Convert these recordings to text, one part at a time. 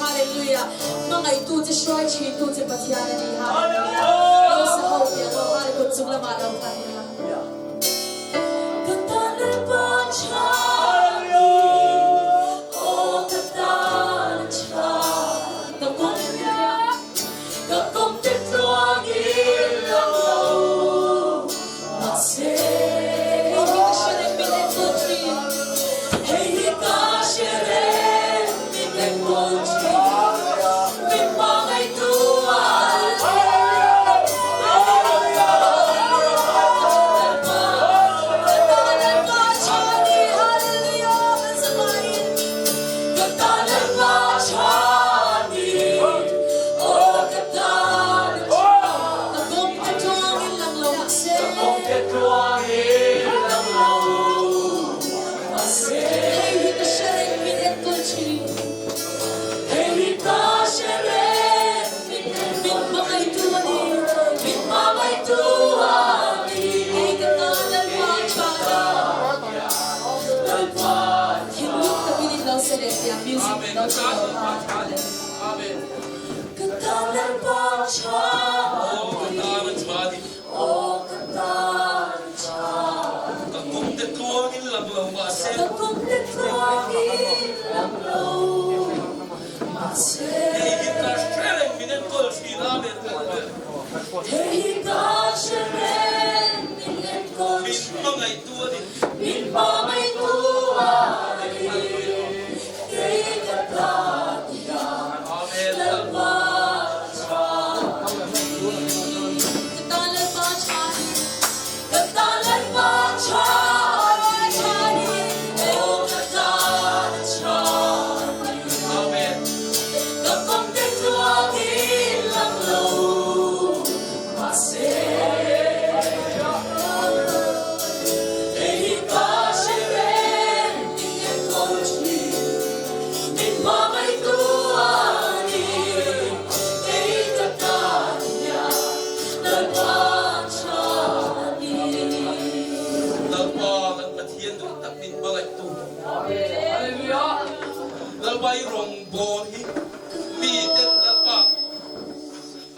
Hallelujah. Mga ito sa short ito sa patiyanan ni Hallelujah. Sa hope yan. Hallelujah. Kung lamalaw kanila. Katalan ba siya? O katalan siya? Kakong tituang ilaw. Magsay. Hindi ka siya rin pinagputri. Hindi ka siya rin pinagputri. Amen. Katalan ba siya? O katalan siya? Kakong tituang ilaw masin. Kakong tituang ilaw masin. Hindi ka siya rin minagkol si namin. Hindi ka siya rin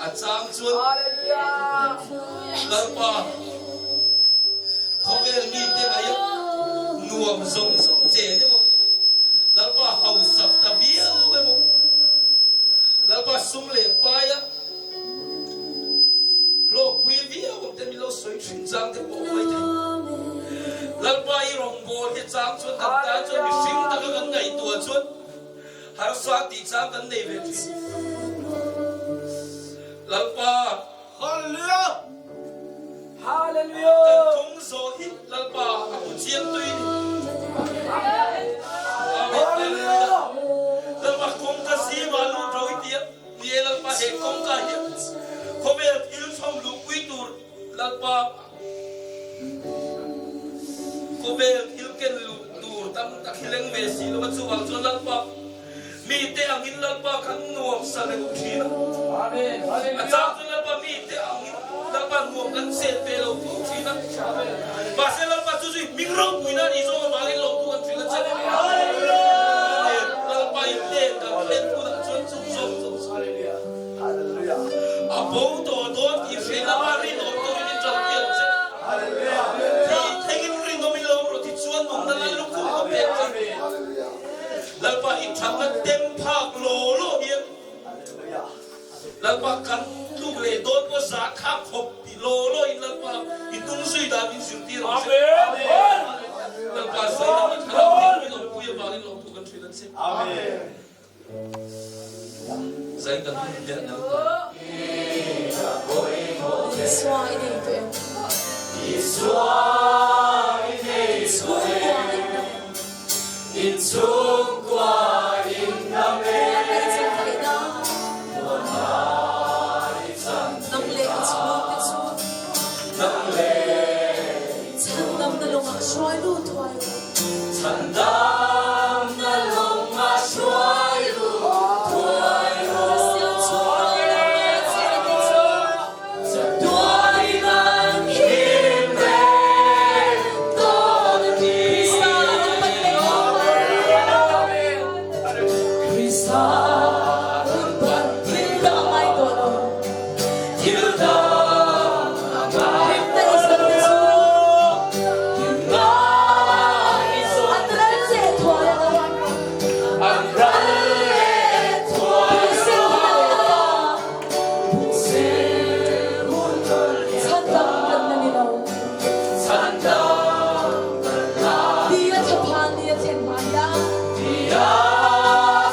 achang chuan lalpa khovel mi te ai nuam zong song che de mo lalpa hau saf ta via we mo lalpa sum le pa ya lo quy via mo te mi lo soi thin chang te po mai te lalpa I rong bol he chang chuan ta chuan mi sing ta ka ngai tua chuan har sa ti chang kan nei ve thi lalpa hallelujah hallelujah kan kong zo hi lalpa aku chiang tui ni hallelujah lalpa kong ka si ma lu roi ti ni lalpa he kong ka hi khobe il som lu quy tur lalpa khobe il ken lu tur tam ta khileng ve si lo chu wang chu lalpa mi te angin lalpa kan nuam sa le thina amen hallelujah achang chu lalpa mi te angin lalpa nuam kan se pe lo thina ba se lalpa chu chu mingrong puina ni zo ma le lo tu kan thina che hallelujah lalpa I le ka len tu da chu chu zo hallelujah hallelujah abo to do ti se la ma ri no to ni chal pi che hallelujah ti thegin ri no mi lo ro ti chuan mong na lu ku ko pe hallelujah lalpa I thang na tem phak lo lo hian lalpa kan lu le don ko sa kha khop pi lo lo in lalpa I tung sui da min sin ti ro amen lalpa sai na ma thara mi lo pu ya ba ni lo tu kan thina se amen sai kan de na Swai đi tụi em. in chung qua in nam e Nang lệ chuông cái chuông. nam le Chân nằm nà lông ạc xoay lưu thoại. chan dam na long ma shwai lu tuai ro tuai nan kim re don ni Krista ban Hãy ai tổ lộ. you da ma Hãy ta đi sân cái chuông. you ngai so Anh ta đã dễ thoại à. an ran le tuai Hãy ro se hôn nà. Chân nằm nà nà nì lâu. chan dam na Đi á thập hàn đi á thèn mãi đã. dia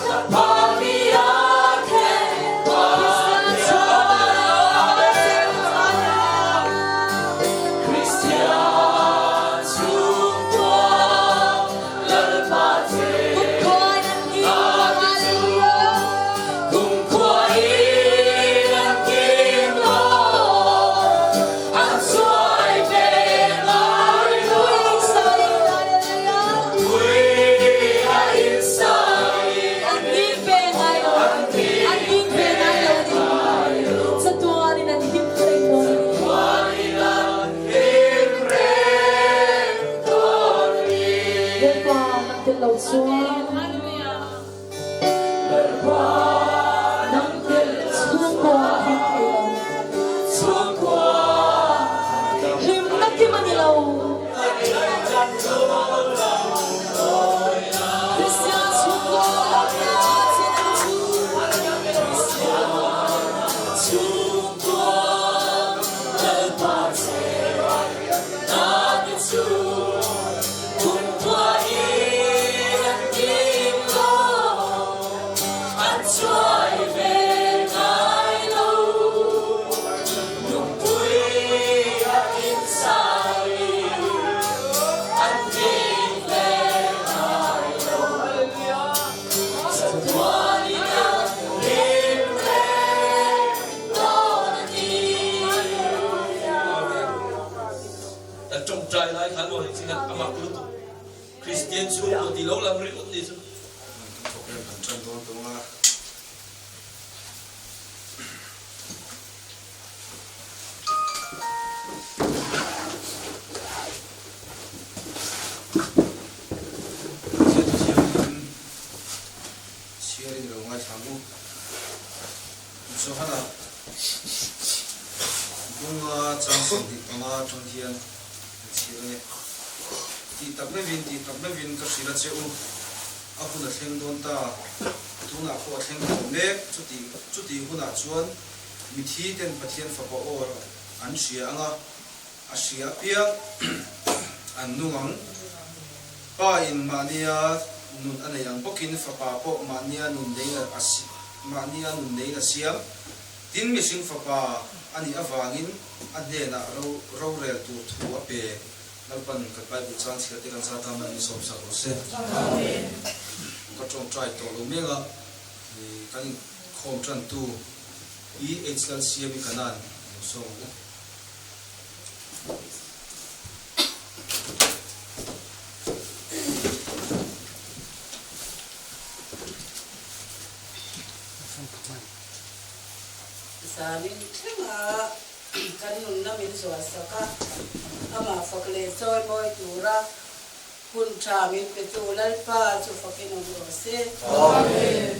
sapamia ke Christian sungwa lalpate kung kwai ang kim lo ang suai pe ngai lo we are inside Lâu xuống nắng tiền xuống qua hiệp lâu xuống qua hiệp nắng kia mà đi lâu Christian xuống qua xuống qua lalpate na ni chu kung kwai ang kim lo ang suai ve ngai lo nung pui ang insai ang kim ve ngai lo sa tuani na lim re don ni trong trai lại khán rồi xin ăn mặc luôn Christian xuống rồi thì lâu lắm rồi cũng đi xuống 시간이 들어가 자고 저 하나 nga chang song di panga trong hian chire ti tak me vin ka sila che u aku na thleng don ta tuna ko thleng ko mek chuti huna chuan mi thi ten pathian fa ko or an sia anga a sia pia an nungang pa in mania nun anei ang pokin fa pa po mania nun deina asi mania nun deina siam tin mi sing fa pa ani awangin adena ro rel tu thu ape lalpan ka bible chance ka te kan sa ta man som sa ro se amen ka chong try to lo menga ni kan khom tran tu hlal siam kanan so samin thenga kan nun na min so saka ama fakle choi boy tura kun cha min pe tu lal pa chu fakin ro se amen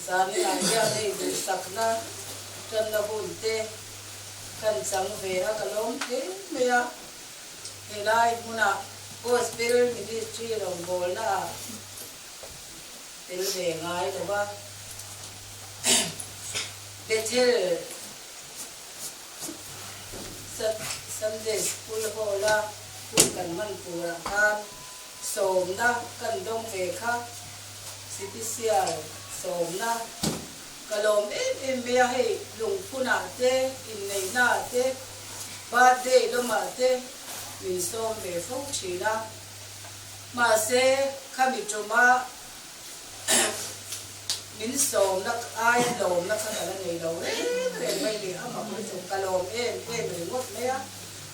samin ya dei du sakna tan na bunte kan sang ve ra kalom te meya elai muna gospel ministry rong bol na tel ve ngai lo ba Bethel Sunday School hola kun kan man pura kan somna kan dong ve kha sipisial somna kalom em be hai lung puna te in nei na te ba de lo ma te min som ve phong china ma se khami choma min som nak ai lom nak sa la nei lo re mai le ama ko chu kalom em re ngot me ya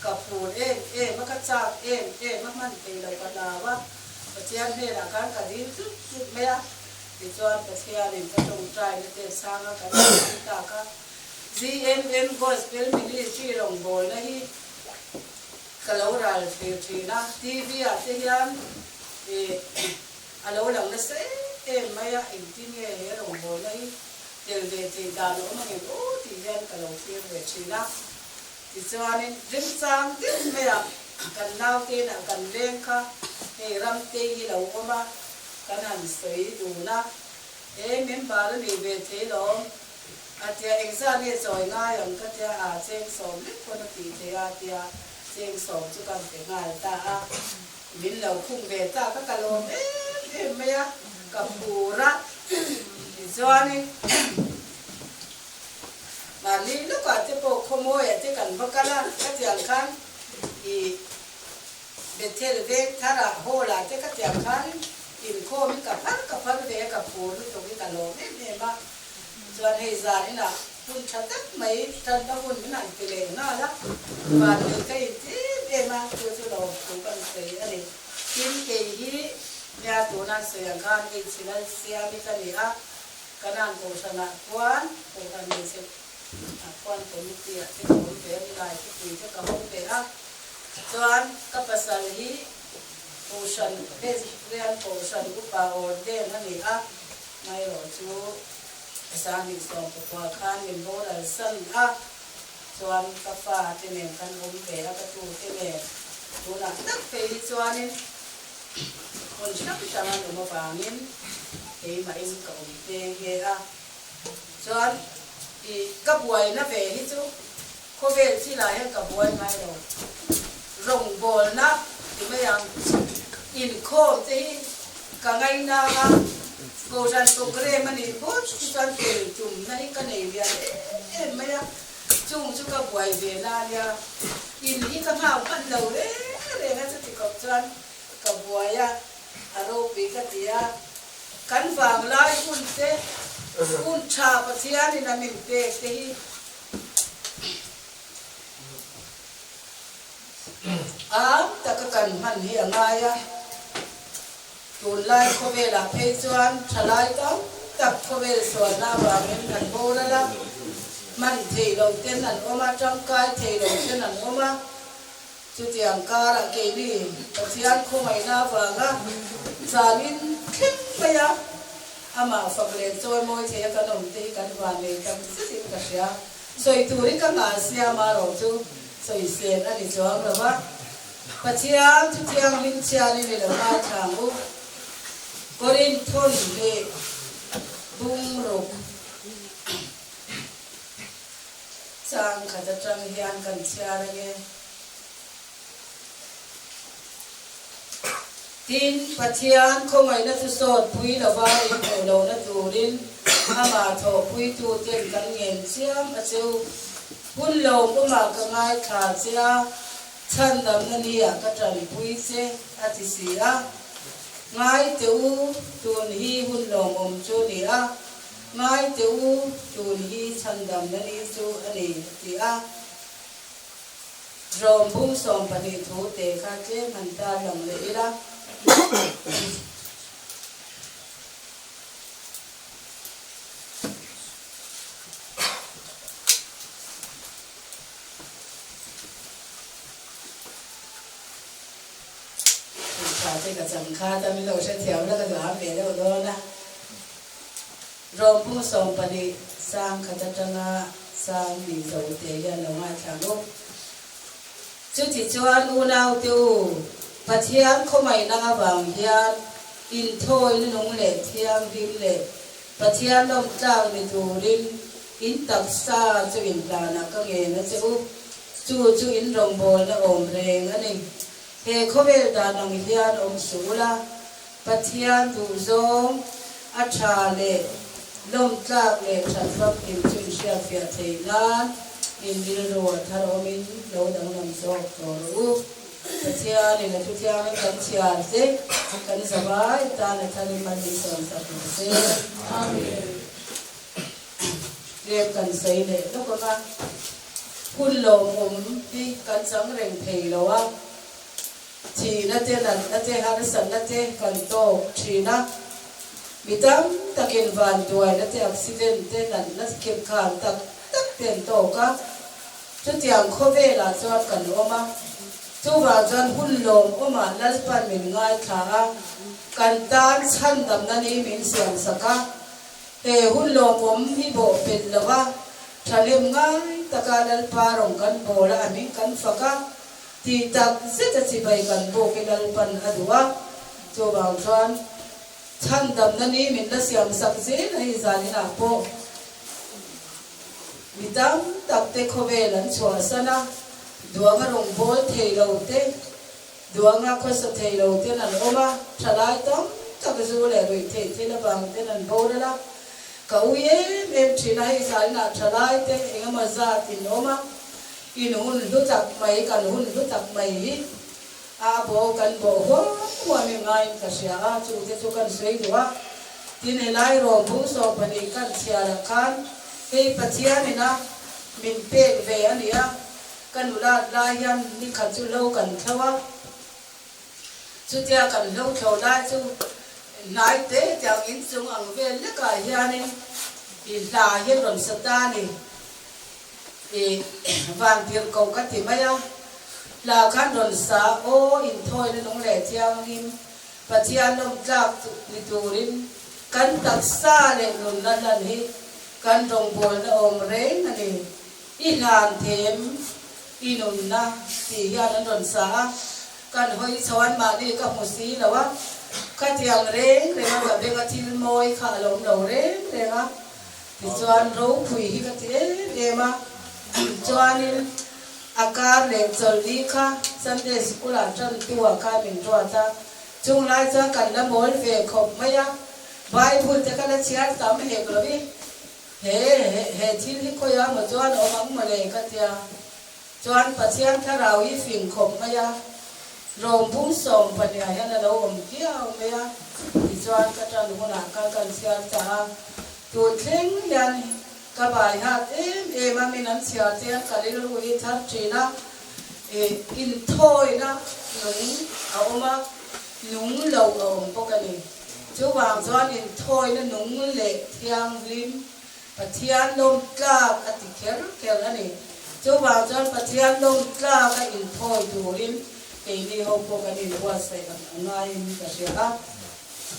ka phun em ma ka cha em ma man te lo ka la wa pa chian he la kan ka din chu me ya ti chuan pa sia rin ka tong trai le te sa nga ka ta ka GMM gospel ministry rong bol na hi kaloral fe thina TV a te yan alo lang na se maya intinge he rong bol na hi tel de te da no ma ni o ti yan kalo fe ve thina ti chuan in rim chang ti me ya kan nau te na kan leng kha he ram te hi lo ma kan han soi du na men ba ni ve te lo atia exam ye choi nga yang ka tia a cheng som le ko na ti te a tia cheng som chu kan te nga ta a min lo khung ve ta ka kalom me ya ka pura ti chuan in mali lu ka te po khomo ya te kan bakala ka tiang khan I Bethel ve thara hola te ka tiang khan in kho mi ka par ve ka pur to mi ka lo me ma chuan hei zan ina hun thatak mai tan ta hun min an pe le na la ba le kai ti e ma chu chu lo tu kan sei ani tin ke hi ya tu na se yang khan ke chila sia mi ka ni a kanan ko sana kwan ko kan ni se kwan ko mi ti a te ko pe ni lai ti te ka ho pe a chuan ka pasal hi ocean vegetarian ocean ku pa orde na ni a mai ro chu asani som ko khan min bo dal san a chuan ka fa te nen kan om pe la ka tu te ne tu na tak pe chuan in kon chak chama no ma pa min e ma in ka om te he a chuan I ka buai na ve hi chu ko ve chi la he ka buai mai ro rong bol na ti ma yang in ko te ka ngai na a ko san ko kre mani bo ti san ke chum na hi ka nei bia me ya chung chu ka buai ve na ya in hi ka hau kan lo re na chu ti ko chan ka buai ya aro pi ka ti ya kan wang lai hun te hun cha pa thian in a min pe te hi ta ka kan man hi anga ya tun lai ko ve la pe chuan thalai tam tak ko ve so na ba men kan bo la man thei lo ten an oma trong kai thei lo ten an oma chu tiang ka ra ke ni pathian ko mai na wa nga zanin khem pa ya ama fagle choi moi the ka nom te kan wa le kam si ka sia soi tu ri ka nga sia ma ro chu soi sen ani chuang lo wa pachiang chu chiang lim chia ni le ma thang u korin thon le bung ro sang kha ta trang hian kan chia ra ge tin pachian không ai na tu sot pui la wa in ko lo na tu rin ama tho pui tu ten kan ngen chiam a cheu hun lo ko ma ka ngai kha chia chan dam na ni a ka tran pui che a ti si a ngai teu tun hi hun lo om chu ni a ngai teu tun hi chan dam na ni chu ani ti a rom bung som pa ni thu te kha che man ta lam le ira这个整卡咱们都是调那个软别的多呢。肉不松把你上卡在这啊，上米走的呀，龙啊条路。就只做路闹丢，把天空没那望呀，因thôi nó nung lệ thiên vinh lệ,把天弄照你土林，因特沙就因啦那个嘢那就因容波那omreng anh em. He khobe da nang hian om sula pathian tu zong a tha le lom tlak le than fap in chin sia fia theinan in dil ro thar omin lo dang nam so to ru pathian in tu thiang kan chia se kan sabai ta na thani man ni som sa se amen le kan sei le lo ko ma hun lo om hi kan sang reng thei lo wa chỉ là thế hai sản là thế cần to chỉ na bị tâm ta kiến van tuổi là thế accident thế là kịp khang ta tiền to cả chút tiền khó về là cho cần ôm chú vào cho hun lom ôm là pan mình ngay khá cần tan chăn đầm na ni mình xiang saka he hun lom ôm hi bộ pin là wa chalim ngay ta cả là parong cần bộ là mình cần phaka thì ta sẽ chỉ bày gần bộ cái lần phần adua cho vào chuan chăn đầm na ni mình đã xiêm sắc dễ này ra đi nào bộ bị tâm tập tê khô về lần chùa sana đua ngà rồng bố thầy đầu tê đua ngà khôi sập thầy đầu tê là ôm trả lại tóm các cái du lệ rồi thầy là bằng tê là bố đó là cậu em chỉ này ra đi nào trả lại tê anh mà ra thì ôm in hun lu tak mai kan hun lu tak mai a bo kan bo ho mi ngai ka sia a chu te chu kan sei duwa tin lai ro bu so pani kan sia ra kan he patia ni na min pe ve ania kan ula la yan ni kha chu lo kan thawa chu tia kan lo thau la chu nai te chang in chung ang ve le ka hian ni la hian ron sata ni vàng tiền cầu các thì mấy á là khán đồn xã ô in thôi nên nó lẻ chiang in và chiang nó chạp đi tù in cắn tắc xa để đồn lần hi cắn trồng bồn nó ôm rễ này đi in hàn thêm in đồn na thì hiện nó đồn xã cắn hơi xoan mà đi các một xí là quá các chiang rễ để mà bên cái thiên môi khả lồng đầu rễ để mà thì xoan rấu quỷ các thế để mà chuanin akar le choli kha Sunday school a tran tua kha min ro ta chung lai cha kan la mol ve khop maya bible te kala chiar tam he globi he thil hi ko ya ma chuan omang ma le ka tia chuan pachian tharau hi fing khop maya rom bung som pa nia ya na lo om kia maya ti chuan ka tran ho na ka kan chiar ta tu thleng yan các bài hát em mà mình ăn xia tiền cái này nó cũng thắt chỉ na in thôi na nung mà nung lâu ôm bốc cái này chú vàng cho in thôi nó nung lệ thiang lim và thiang lom ca cái tiệt kéo này chú vàng cho và thiang lom ca cái in thôi đủ lim cái này hôm bốc cái này qua sẽ ăn ngay cái gì á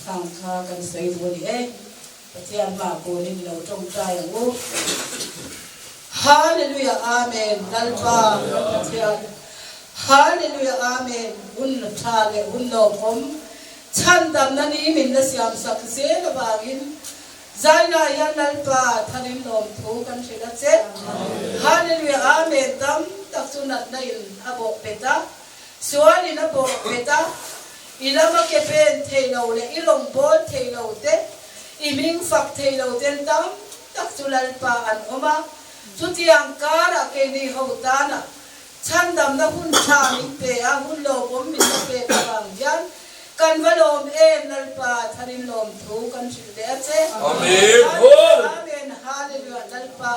thằng kha cái sấy đủ đi pathian ma ko ni lo trong trai ngo Hallelujah, Amen. Dalpa, Hallelujah, Amen. Un thale, un lopom. Chandam nani min na siam sakse na bagin. Zaina yan dalpa thalim lom thu kan shilatse. Hallelujah, Amen. Tam taksunat na yun abo peta. Suwali na bo peta. Ilama kepen theilaw le ilong bol theilaw te. Iming fak theilaw ten tam taksulal pa an oma. Sutiang kara kini hautana. Chandam na hun chaming pe a hun lopom min na pe kabang yan. Kan valom nalpa tharin lom thu kan sildeatse. Amen. Amen. Hallelujah nalpa.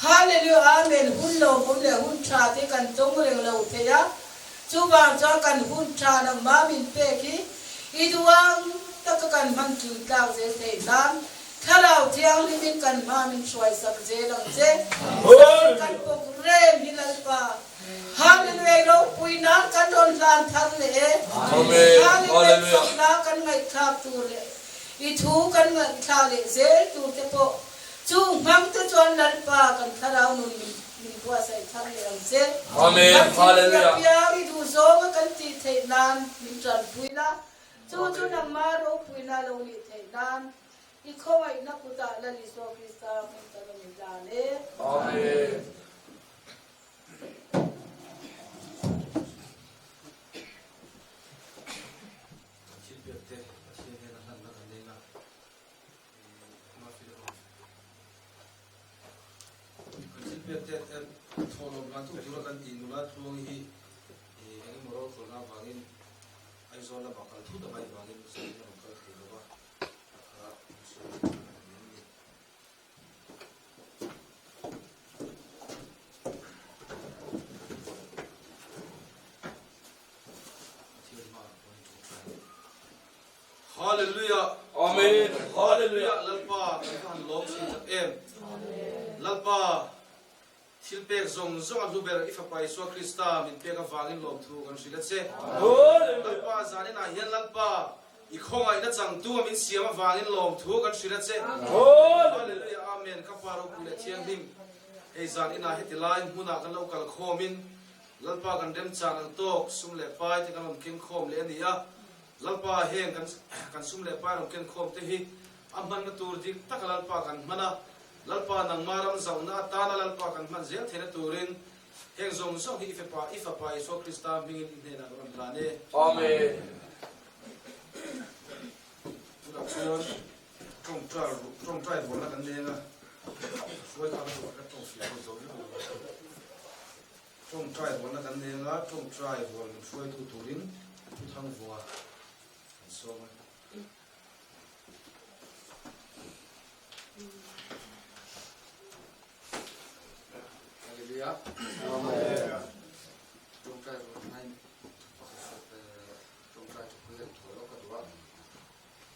Hallelujah. Amen. Hun lopom le hun cha te kan tong reng lo te ya. Chuba cha kan hun cha na ma min pe ki. Iduang takakan man tu tao se te nam. Kalau tiang limin kan ma min shwai sak je lang je. Kan pogrem hinalpa. Hallelujah lo puina kan don lan thar le. Amen. Hallelujah. Na kan ngai thap tu le. I thu kan ngai tha le je tu te po. Chu mang tu chon lan pa kan tharau nun min kwa sai thar le ang je. Amen. Hallelujah. Ya i du zo kan ti the nan min tran puina. Chu na ma ro puina lo ni the nan. I khowai na puta la li so Krista min ta min dane. Amen. Hallelujah. Amen. Hallelujah. Lalpa kan lom sin em. Lalpa silpek zong aduber ifapai so Krista min peka wangin lom thu kan silatse. Lalpa zanin a hian lalpa ikhongai na chang tu min siama wangin lom thu kan silatse. Hallelujah. Amen. Kaparo kule thiang him. Ei zan ina hetilai huna kan lokal khomin lalpa kan dem chang ang tok sumle pai te kan kin khom le ania. Lalpa heng kan sumle pai ron ken khom te hi amman na tur dik takalalpa kan mana lalpa nang maram zauna tana lalpa kan man zel thena turin heng zong so hi ifa pa so Krista mingin ne na ron lane. Amen. Tuna chuan trong trai bo na kan ne na suai ka ko ka tong fi ko zo trong trai bo na kan ne na trong trai bo suai tu turin tu thang voa so Hallelujah. Amen. Trong trai của hai trong trai của người thổ lộc cả đó.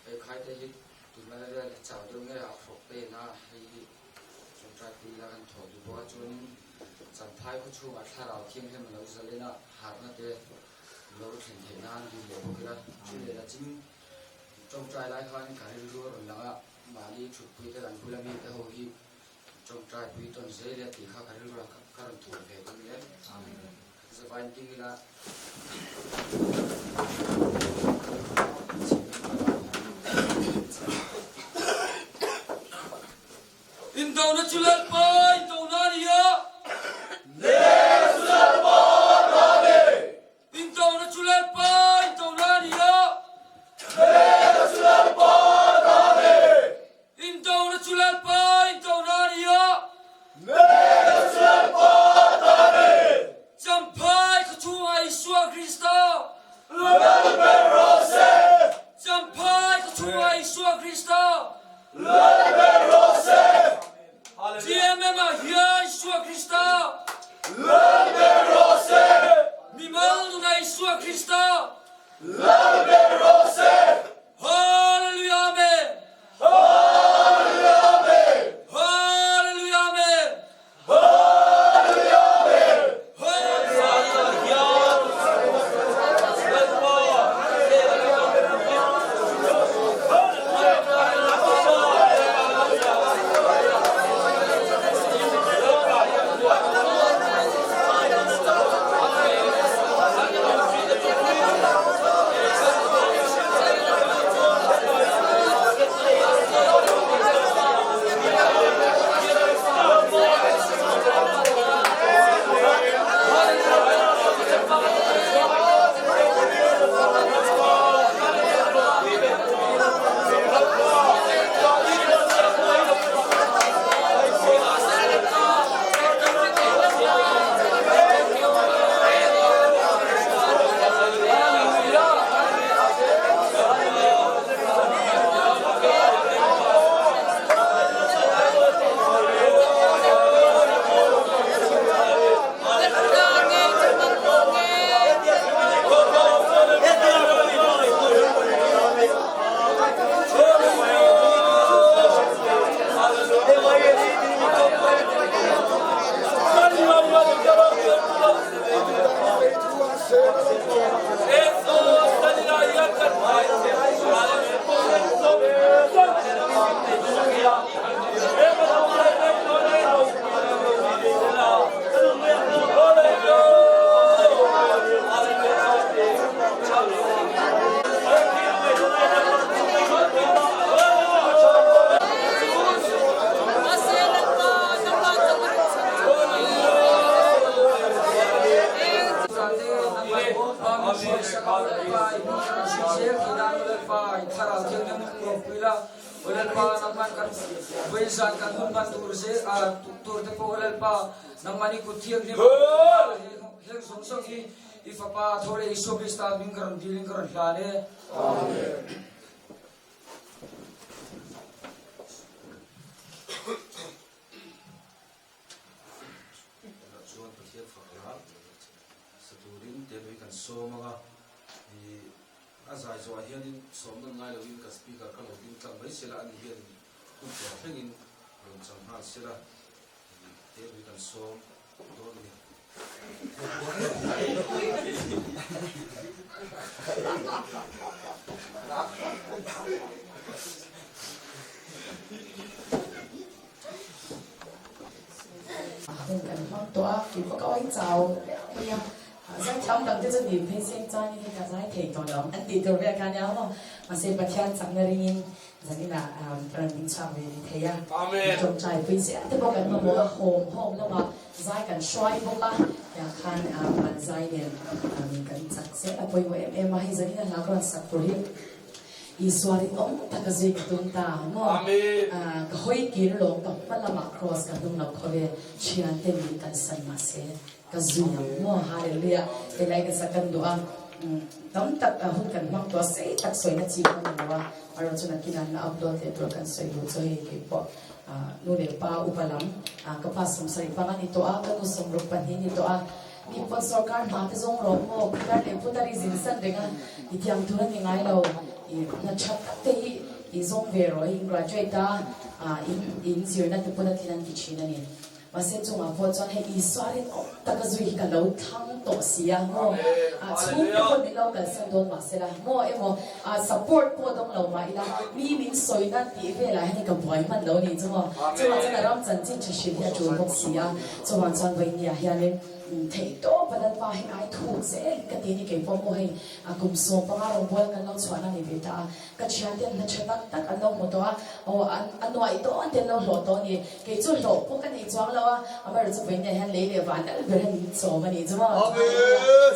Cái khai thế hít tụi nó là chào đương nghe học phật tế na hay trong trai của làกันthổ tụi nó chun chẳng thái có chu mà thà nào thiên thêm lâu giờ lên na hạt na thế lâu thành thế nan đi lâu cái đó cho nên là chính trong trai lại khai cái rùa rồi là mà đi chụp cái cái làm bula mi cái hồ hi trong trai quý tuần dễ là thì khác cái rùa các làm thủ về cái này giờ vài tiếng là In tàu nó chulat pa, in tàu na niya. In tàu nó chulat pa, in tàu na niya. In tàu nó chulat pa, in tàu na niya. Champai ka chunga Isua Krista. Champai ka chunga Isua Krista. GMM ahia Isua Krista. Mimal na Isua Krista. Hallelujah, amen. Hallelujah, amen. Hallelujah, amen. Amen. Hallelujah. Share kita ulit pa. Tara, tingnan mo pila. Ulit pa naman kan. Buisan kan humban turse. Turte po ulit pa. Nang manikot tiang ni. Heng sungsong ifapa thore isu bista bingkaran dealing karan lane. Amen. So mga azai zo hianin som nan ngai lo in ka speaker ka lo din tlang mai sila ani hian kun to hengin ron chang ha sila te wi kan som do ni Hùng cảnh hoang tỏa thì có cái chào bây giờ rất chăm đặng cho niềm thấy xem cho như thế cả giải thể toàn đó anh đi từ việc cá nhau mà xem bát thiên chẳng là riêng rằng là phần bình chăm về thế à trong trái bây giờ thì bao cảnh mà mua homeแล้วmà giải cảnh xoay bốc láอยาก看มันgiảiเนี่ยmình cảnh chắc sẽ là bây giờ em hay rằng làเราก็สักตัวอีสวาริตองตะกะจิกตุนตาโมก็หอยกินลงกับพลามาครอสกับตุนนับเขาเลยเชียนเต็มกันสันมาเสก็จุยโมฮาเลลูยาเป็นไรกันสักกันดูอ่ะต้องตักหุ่นกันมากตัวเสียตักสวยนะจีบมันว่าเราจะนักกินอันอัพโหลดเดี๋ยวกันสวยรู้จะให้เก็บปอนู่นเดี๋ยวป้าอุปลัมก็ป้าสมศักดิ์ป้ากันนี่ตัวก็นู่นสมรูปปันนี่ตัวมีปนสกัดมาที่ทรงร้องโมการเลี้ยงพุทธริสินสันเด็กอ่ะอีที่ยังทุนยังไงเรานัดชัดแต่อีส่งเวรอี graduate อีเสียนัดที่พูดที่นั่นที่ชินันนี่มาเสร็จจงพอจนให้อีสวาริตตะกจุยกันเราทั้งตัวเสียโมช่วยคนไม่เรากันเส้นโดนมาเสร็จแล้วโมsupport พวกต้องเรามาอีละมีมินสวยนั่นตีเวลาให้กับบ่อยมันเรานี่จังหวะจังนั้นเราจันจิตจะชีวิตจูบเสียจังหวะจันวันนี้เฮียเนี่ยthấy đó và lần ba hình ai thuộc sẽ cái tiền cái phong mô hình cùng số bằng ai ông buôn cái lâu xoắn anh về ta cái chuyện tiền là chuyện tắc anh lâu một đó anh nói đó anh tiền lâu lỗ đó nè cái chỗ lỗ cũng cái này choáng lâu à mà rồi chụp hình này hắn lấy để bán đã về hắn số mà nè chứ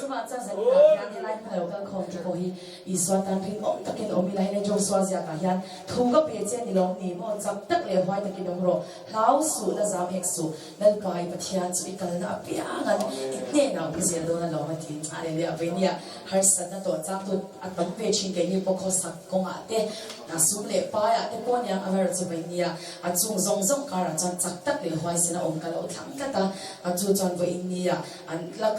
mà chân sẽ là hắn lại phải có cái không cho hi ý xoắn tan hình ông tắc cái ông mình lại này cho xoắn ra cả hắn thu cái bề trên thì lòng nè mà chặt tắc lấy hoài tắc cái đồng rồi lão số là giảm hết số nên cái bát thiên chỉ cái là bia ngânเนี่ยเราไม่เสียโดนเรามาทิ้งอะไรเลยเวนี่หาสัตว์นั่นตัวจับตัวอัดบันเวชิงเกนี่พวกเขาสักกงอาเต้สุ่มเล็บป้ายแต่พวกนี้อเมริกาเวนี่จุงซงการจันจักตักเลยหอยเสนาองค์กันเราทั้งกันตาจูจันเวนี่ลัก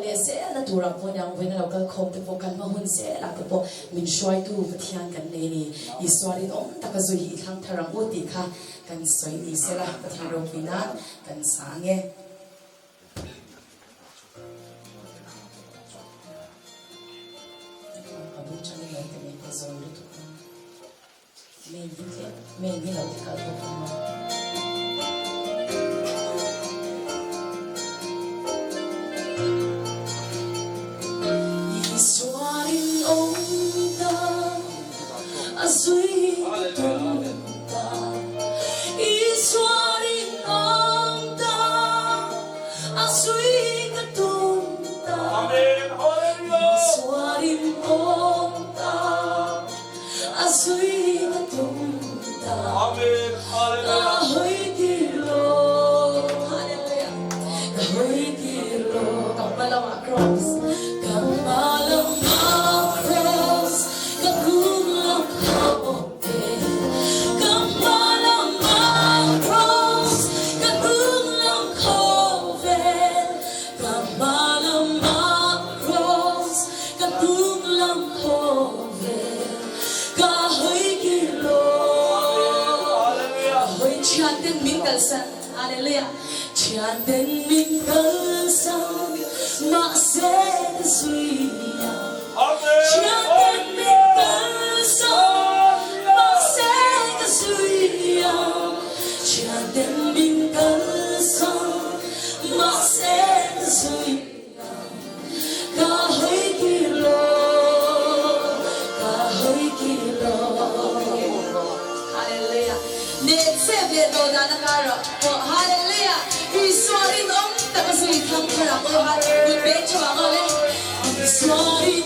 เลเสนั่นตัวเราพวกนี้เวนี่เราก็คงจะพวกกันมาหุ่นเสลักพวกมินช่วยดูกระเทียนกันเลยนี่อิสวาริตองตะกจุยทั้งทารังอุติค่ะกันสวยนี่เสละกระเทียนโรบินันกันสางเงMaybeเราจะเข้าไปอีสวารินองตาอาซุยตุนตาอีสวารินองตาอาซุยตุนตาอีสวารินองตาอาซุยตุนAmen. Hallelujah. Hallelujah. Kampalang cross. Kampalang cross. Kagulang kapote. Kampalang cross. Kagulang kapote. Kampalang cross. Kagulang kapote. Kahoy kilo. Chanten mingalsan, hallelujah. Chanten mingalsan, maksud suya. Chanten mingalsan, maksud suya. Chanten mingalsan, maksud suya. Kahoy kilo, hallelujah. Hallelujah. Iswarin om, tapos may kang harap. Ibig siya mga ulit. Iswarin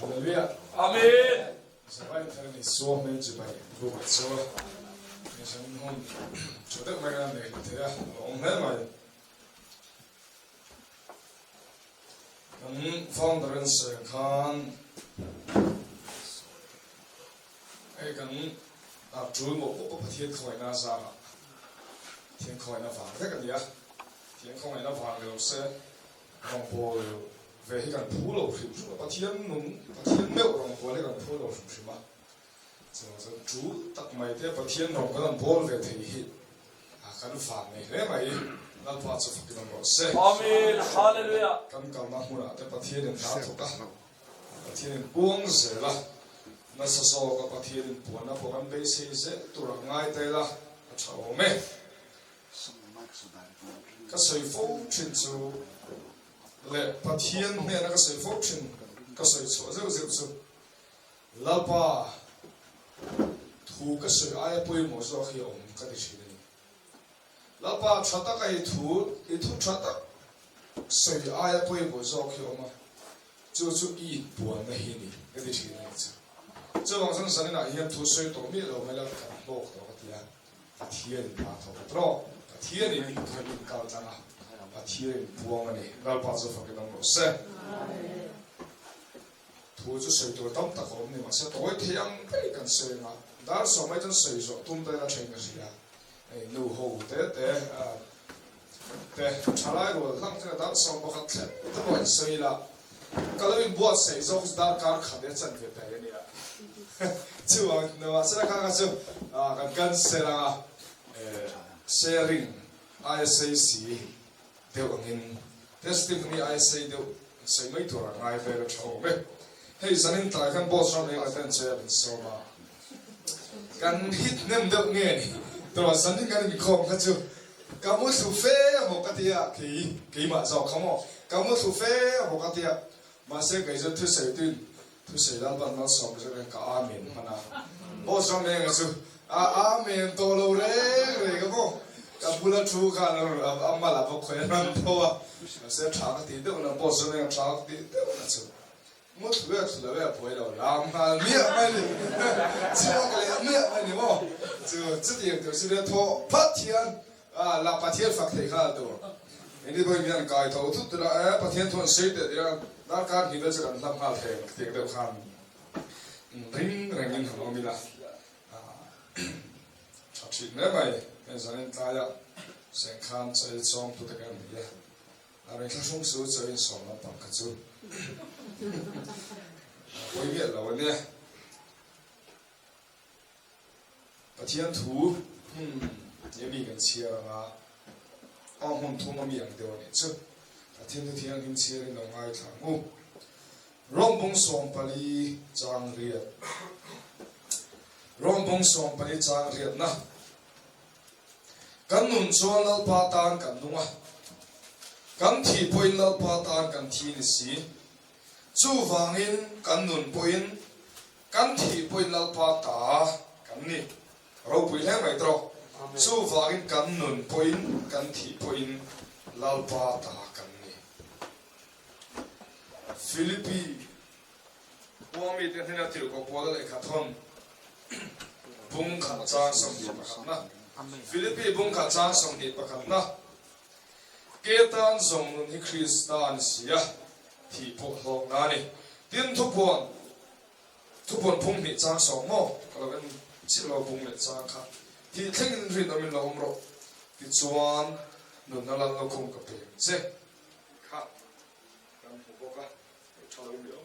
Halleluja. Amen. Så var det en så men tilbage. Hvor så sådan hun så det var gerne det der og med mig. Den founderens kan ai kan tru mo på thiet khoi na sa thian khoi na fa det kan ya thian khoi na fa lo se rong po về cái cần phú lộc sự sự bắt thiên nung bắt thiên mèo rong po cái cần phú lộc sự sự mà rồi chú tắc mày thế bắt thiên nung cái cần bol về thì cần phản này thế mày nó phát xuất cái cần bol se Amen. Hallelujah. cần cầu mong muốn thế bắt thiên đừng tháo thuộc cả bắt thiên buông sẽ là nó sẽ so cái bắt thiên buồn nó buồn bây giờ sẽ tụi ngay đây là cháu mẹ cái sự phúc truyền chú lệ bắt thiên mẹ nó cái sự phúc truyền cái sự số rất rất số là ba thu cái sự ai bồi một số khi ông cái gì đấy là ba cho ta cái thu cho ta sự ai bồi một số khi ông mà chú ít buồn này hi cái gì đấy这往生神呢，也土水多米了，我们了看落到个地啊，把天把头不着，把天的你看你搞脏啊，把天不往那里，那把这发给他们是。土就水多，当大河你嘛是多一天被跟水嘛，但是上面真水说，东北那全个是啊，哎，怒吼的啊，对，查来罗，他这个当上不好看，他乱水了。ก็เลยบวชใส่จงสดาการขัดเดือดจันทร์เกิดอะไรเนี่ยจู่ว่าเนื้อเสร็จข้างก็จู่กันเสร็จแล้วsharing ISAC เดี๋ยวเงิน testimony ISA เดี๋ยวใส่ไม่ตัวง่ายไปก็ชอบไหมให้สันนิษฐานกันบอสเราเองก็เป็นเชื่อเป็นสมากันฮิตเน้นเด็กเงี้ยตัวสันนิษฐานมีของก็จู่กำมือสุเฟ่หมกติยากี่มาจากเขาหมดกำมือสุเฟ่หมกติยามาเสกไอ้เจ้าทุเสยตุนทุเสยแล้วบ้านเราสองจะเป็นกับอาเมนมันนะบอสเราเองก็จู่อาเมนตัวเราเร่ก็พอกับบุรุษชูกันเราอามาลาพวกคนนั้นเพราะว่าเสียทางติดเดี๋ยวเราบอสเราเองทางติดเดี๋ยวนะจู่มุดเวทเลยพอยเราลามมาเมียไม่เลยจู่ก็เลยเมียไม่เลยมั้งจู่จุดเดียวเดี๋ยวสิเดี๋ยวทอพัดเทียนลาพัดเทียนฝักเทข้าตัวอันนี้เป็นยังไงตัวทุกตัวพัดเทียนทวนเสียเดี๋ยวด้านการหินจะกันทำหาเทเดี๋ยวข้ามริงแรงยิงของเรามีละชักชิดไม่ไปเป็นสัญญาณตายะเสียงข้ามใจจอมตัวกันเนี่ยอะไรที่ช่วงสู้จะเป็นสองนับปังกระจุนวันนี้เราเนี่ยพัดเทียนถูยังมีกันเชียร์นะอ้อมหุ่นทุ่มมีอย่างเดียวเนี่ยจุดพัดเทียนที่ยังกินเชียร์ในง่ายทางงูร่มบงสวงปลีจางเรียดร่มบงสวงปลีจางเรียดนะกันนุ่นชวนลัลปาตานกันนุ่งกันทีพอยลัลปาตานกันทีนิสีจู่วางอินกันนุ่นพอยน์กันทีพอยลัลปาตากันนี่เราพูดแค่ไหนตรอจู่วางอินกันนุ่นพอยน์กันทีพอยน์ลัลปาตากันนี่ฟิลิปปีว่ามีเรื่องที่น่าตื่นกว่าเลยครับท่านบุ้งขันจ้าสมดีประคับนะฟิลิปปีบุ้งขันจ้าสมดีประคับนะเกตันส่งนุนที่คริสตานเสียที่พวกเราหน้านี่ดินทุกคนพุ่งมีจ้าสองโม่ก็เป็นชิลเราพุ่งมีจ้าครับที่เท่งรินเรามีเราอมรบที่ชวนนุนนั่นเราคงกับเป็นเสียครับการผูกบอกกันชอบเดียว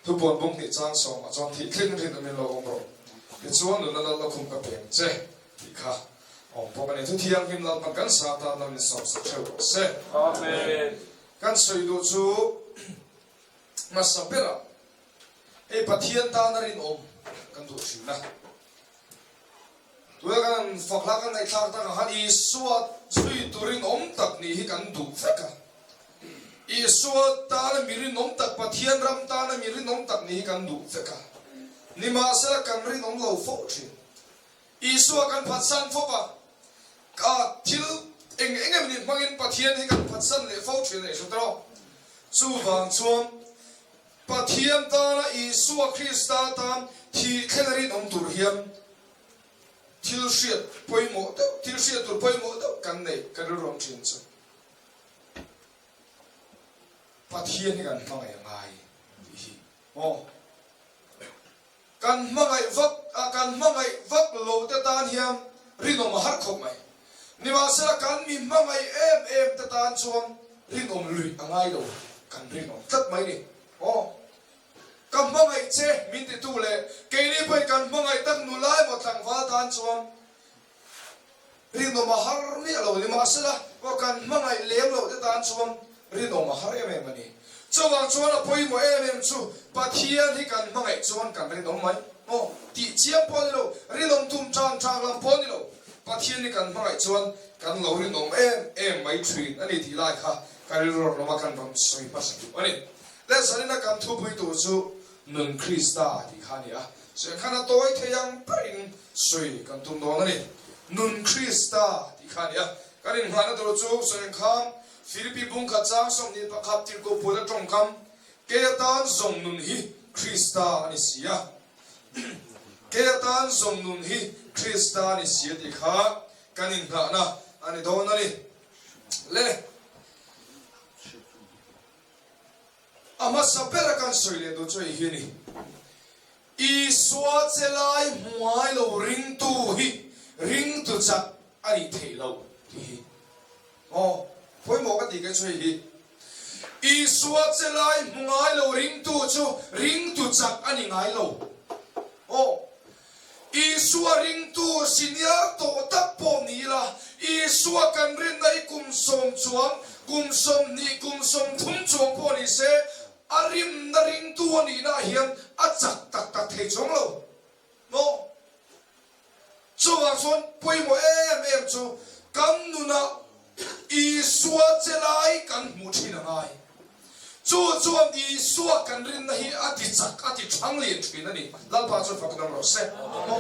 ทุกคนพุ่งมีจ้าสองมาจนที่เท่งรินเรามีเราอมรบที่ชวนนุนนั่นเราคงกับเป็นเสียที่ครับพอกันทุกที่ยังกินเราปังกันสาธารณมิตรสอบสักเท่าเสียอาเมนกันสวยดูจูมาสับเปล่าพัดเทียนตานารินอมกันดูสินะตัวกันฝักหลักกันในทางต่างหันอีสวดช่วยตัวรินอมตักนี่กันดูเฟกันอีสวดตาละมีรินอมตักพัดเทียนรำตาละมีรินอมตักนี่กันดูเฟกันนี่มาเสละกันรินอมเราฟอกชิอีสวดกันพัดสันฟอกอ่ะทิลเองมันมังอินพัดเทียนให้กันพัดสันเลยฟอกชิเลยสุดท้ายจู่วางชวนพัดเทียนตาละอีสวดคริสต์ตามที่แค่รินอมตุรเฮียมทิลเชียดพอยหมดทิลเชียดตัวพอยหมดกันเนี่ยกันรวมชินส์พัดเทียนให้กันมังยังไงอ๋อกันมังไงวักโลเตตานเฮียมรินอมหักขบไหมนี่มาสละกันมีมังไงเอ็มเตตานชวนรินอมลุยอะไรดูกันรินอมตัดไหมนี่อ๋อกันมังไงเจมินติตูเลยเกลี่ไปกันมังไงตั้งนุไลหมดทางฟ้าตานชวนรินอมหักนี่เรานี่มาสละว่ากันมังไงเลี้ยงเราเตตานชวนรินอมหักเอ็มมันนี่จะวางชวนเราพอยโมเอ็มชูปัทเทียนที่กันมังไงชวนกันรินอมไหมอ๋อที่เชียงพอนี่เรารินอมทุ่มจางลำพอนี่เราปัทเทียนนี่กันมังไงชวนกันเรารินอมเอ็มไม่ทรีอันนี้ที่ไล่ค่ะการรินอมเรามากันบังสวยภาษาอันนี้และสันนิษฐานทุบไปตัวจูนุนคริสตาที่ข้านี่อ่ะส่วนข้าน้าตัวที่ยังปริงสวยกันตุ้มโดนนี่นุนคริสตาที่ข้านี่อ่ะการินข้าน้าตัวจูส่วนข้ามฟิลิปปีบุ้งขัดจ้างส่งนี่ประคับที่กูพูดตรงคำเกตันส่งนุนฮีคริสตาอันนี้เสียเกตันส่งนุนฮีคริสตาอันนี้เสียที่ข้าการินข้านะอันนี้โดนนี่เล่อามาสับเปล่ากันสวยเลยดูช่วยเฮียนี่อีสวดเซลัยมัวเราริงตูฮีริงตูจักอันนี้เทเราที่อ๋อพอยหมอกันดีกันช่วยฮี Isua chelai ngai lo ring tu chak ani ngai lo o Isua ring tu sinia to tak po ni la Isua kan rin nai kum som chuang kum som thum chuang po ni se arim na ring tu ni na hian a chak tak thei chong lo no chuang son pui mo em chu kam nu na Isua chelai kan mu thi na ngai chuan Isua kan rin na hi ati chak ati thang le thin ani lalpa chu fakdam ro se no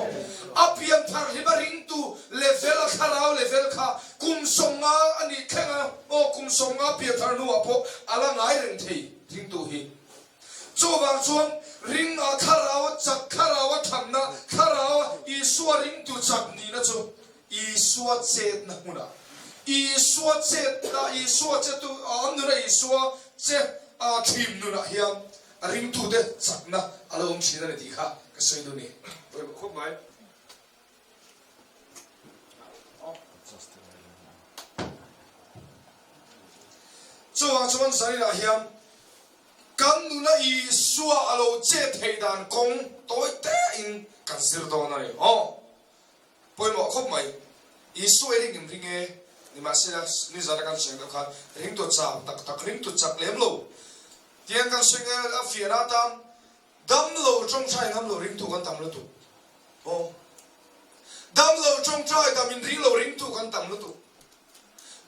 apian thar hi ring tu level kharau level kha kum songa ani khenga o kum songa pi thar nu apo ala ngai reng thei ring tu hi chuan ring a kharawa thamna kharawa Isua ring tu chak ni na chu Isua chet na huna Isua chet tu amnura Isua chet a thim nu na hiam a ring tu de chakna alom china ne dikha ka sei du ni khop mai chuan sari la hiam kan nu na Isua alo che thei dan kong toi te in kan sir do na ni poi mo khop mai Isua ring e ni ma se ni zara kan seng kha ring to cha tak ring to chak lem lo tiang kan seng a fiana tam dam lo trong chai ngam lo ring tu kan tam lo tu dam lo trong chai dam in ring lo ring tu kan tam lo tu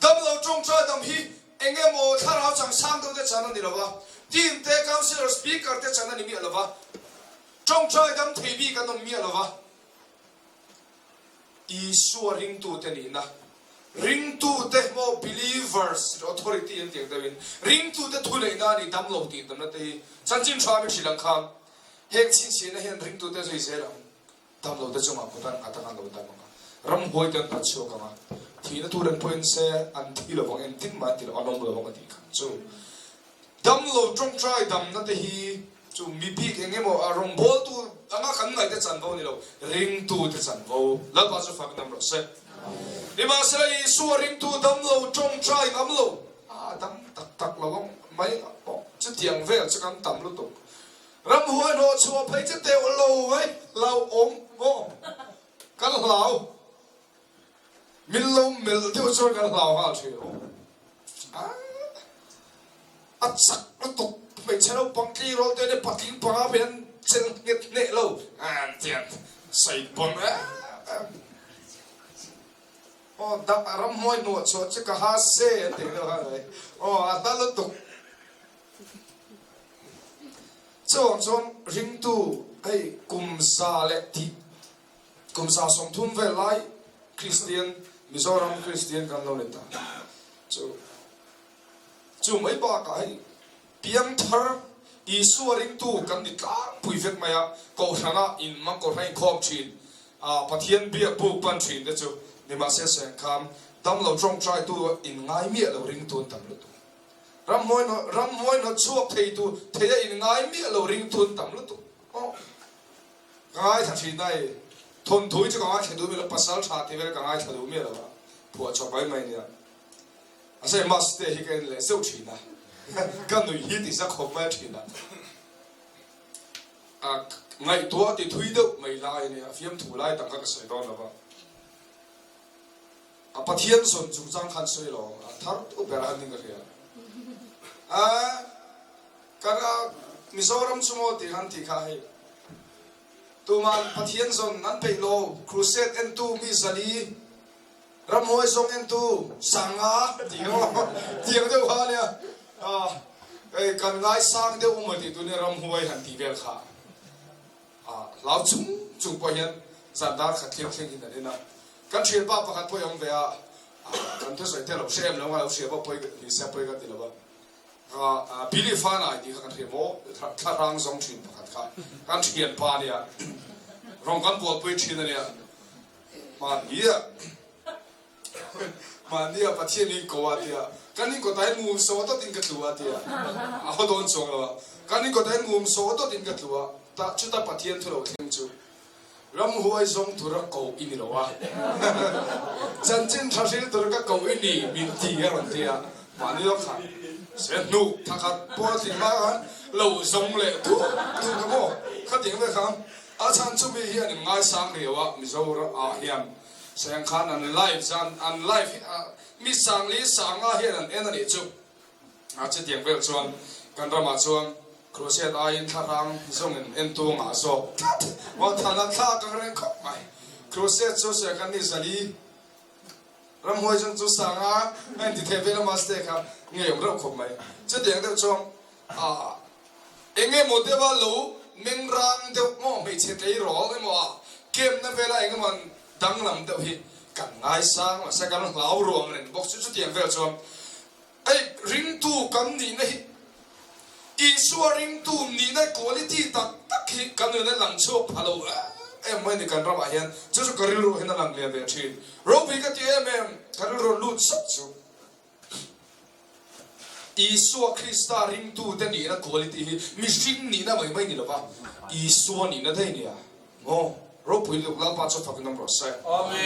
dam lo trong chai dam hi enge mo tharau chang sam do de chana ni lo ba team te councilor speaker te chana ni mi lo ba trong chai dam thei bi kan non mi lo ba Isua ring tu te ni na ring tu te mo believers authority in tiang dawin ring tu te thulei na ni dam lo ti tam na te chanchin thwa mi shilang kham hek chin sin na hen ring tu te zoi se ram dam lo te chuma putan atakan lo ta ma ram hoi tan ta chu ka ma thi na tu ran point se an thi lo bang en tin ma ti lo anom lo bang ti kham chu dam lo trong trai dam na te hi chu mi pi ke nge mo arong bol tu anga kan ngai te chan bo ni lo ring tu te chan bo la ba chu fak nam ro se ni ma se Isua ring tu dam lo trong trai ngam lo dam tak lo mai chu tiang ve chu kan tam lo tu ram huai no chu phai chu te lo wai lau om mo kan lau mil tu chu kan lau ha chu chak lo tu phai chalo pang ki ro te ne paking pa ben chen nget ne lo tiang sai pon da ram hoi no cho che ka ha se te lo ha le da lo tu chon ring tu ai kum sa le ti kum sa som thum ve lai Christian Mizoram Christian kan lo le ta chu mai ba ka ai piam thar Isua ring tu kan di tlang pui vek maya ko thana in ma ko rai khom chin pathian bia bu pan chin de chu ni ma se kham dam lo trong trai tu in ngai mi lo ring tu tam lo tu ram moi no chuak thei tu thei in ngai mi lo ring tu tam lo tu ngai tha thi nai thon thui chu ka che du mi lo pasal tha te ver ka ngai tha du mi lo ba phua chok bai mai ni ase mas te hi ken le seu thi na kan nu hi ti sa khom ma thi na ngai tua ti thui do mai lai ni fiam thu lai tak ka sai don la ba pathian son chu chang khan soi lo thar tu bera ning ka ya kara Mizoram sumo ti han ti kha hai tu man pathian son nan pe lo crusade en tu mi zali ram hoi song en tu sanga ti de ha le kan ngai sang de umati tu ne ram hoi han ti vel kha lao chung po hian zandar kha thleng in na kan thil pa pakhat po yong ve kan thu sai te lo sem lo wa se ba poi ni se poi ka ti lo ba bili fa na di kan thil mo tharang zong thin pakhat kha kan thian pa nia rong kan bo poi thin ania ma nia pathian ni ko wa tia kan ni ko tai mu so to tin ka tu wa tia a ho don chong lo kan ni ko tai mu so to tin ka tu wa ta chu ta pathian thu lo thing chu ram huai zong thura ko ini lo wa chanchin thasil tur ka ko ini min ti ya ron tia ma ni lo kha เสียหนุทักขัดปวดถึงมากันเราส่งเลยทุกกระโมขัดถึงไปครับอาจารย์ชุบเฮียนง่ายสังเดียวมิโซระอาเฮียนเสียงขันอันไลฟ์จันอันไลฟ์มิสังลีสังอาเฮียนเอ็นนี่จุอาจจะเตียงเวลชวนกันรำมาชวนครูเสียดอายินทารังส่งเอ็นตัวงาโซว่าท่านท่ากันเร่งขบไปครูเสียจูเสียกันนิสลีรำหวยจนจูสังอาเอ็นที่เทเวลมาสเตครับเงี้ยเราขบไปจะเตียงเดียวชวนเอ็งเงี้ยหมดเดียวรู้มิงรังเดียวมองไม่เฉยๆหรอกเลยมั้งเกมนั้นเวลาเอ็งมันดังลำเดียวฮีกันง่ายสังมาสักการเหล่ารวมเลยบอกจะเตียงเวลชวนไอ้ริงตู้กันนี่นะอีสวริงตูนี่นะคุณภาพตักฮิกันอยู่ในหลังโชว์ฮัลโหลไม่ได้กันรับอาเฮียนจะสุการิโรเห็นหลังเลียเบียชีเราพิกัดที่การิโรลุดสับสุอีสวคริสต์ริงตูแต่นี่นะคุณภาพมิชิงนี่นะไม่นี่หรอปะอีสวนี่นะได้เนี่ยโอ้เราพูดถึงลาปัจจุบันนั้นเราใช่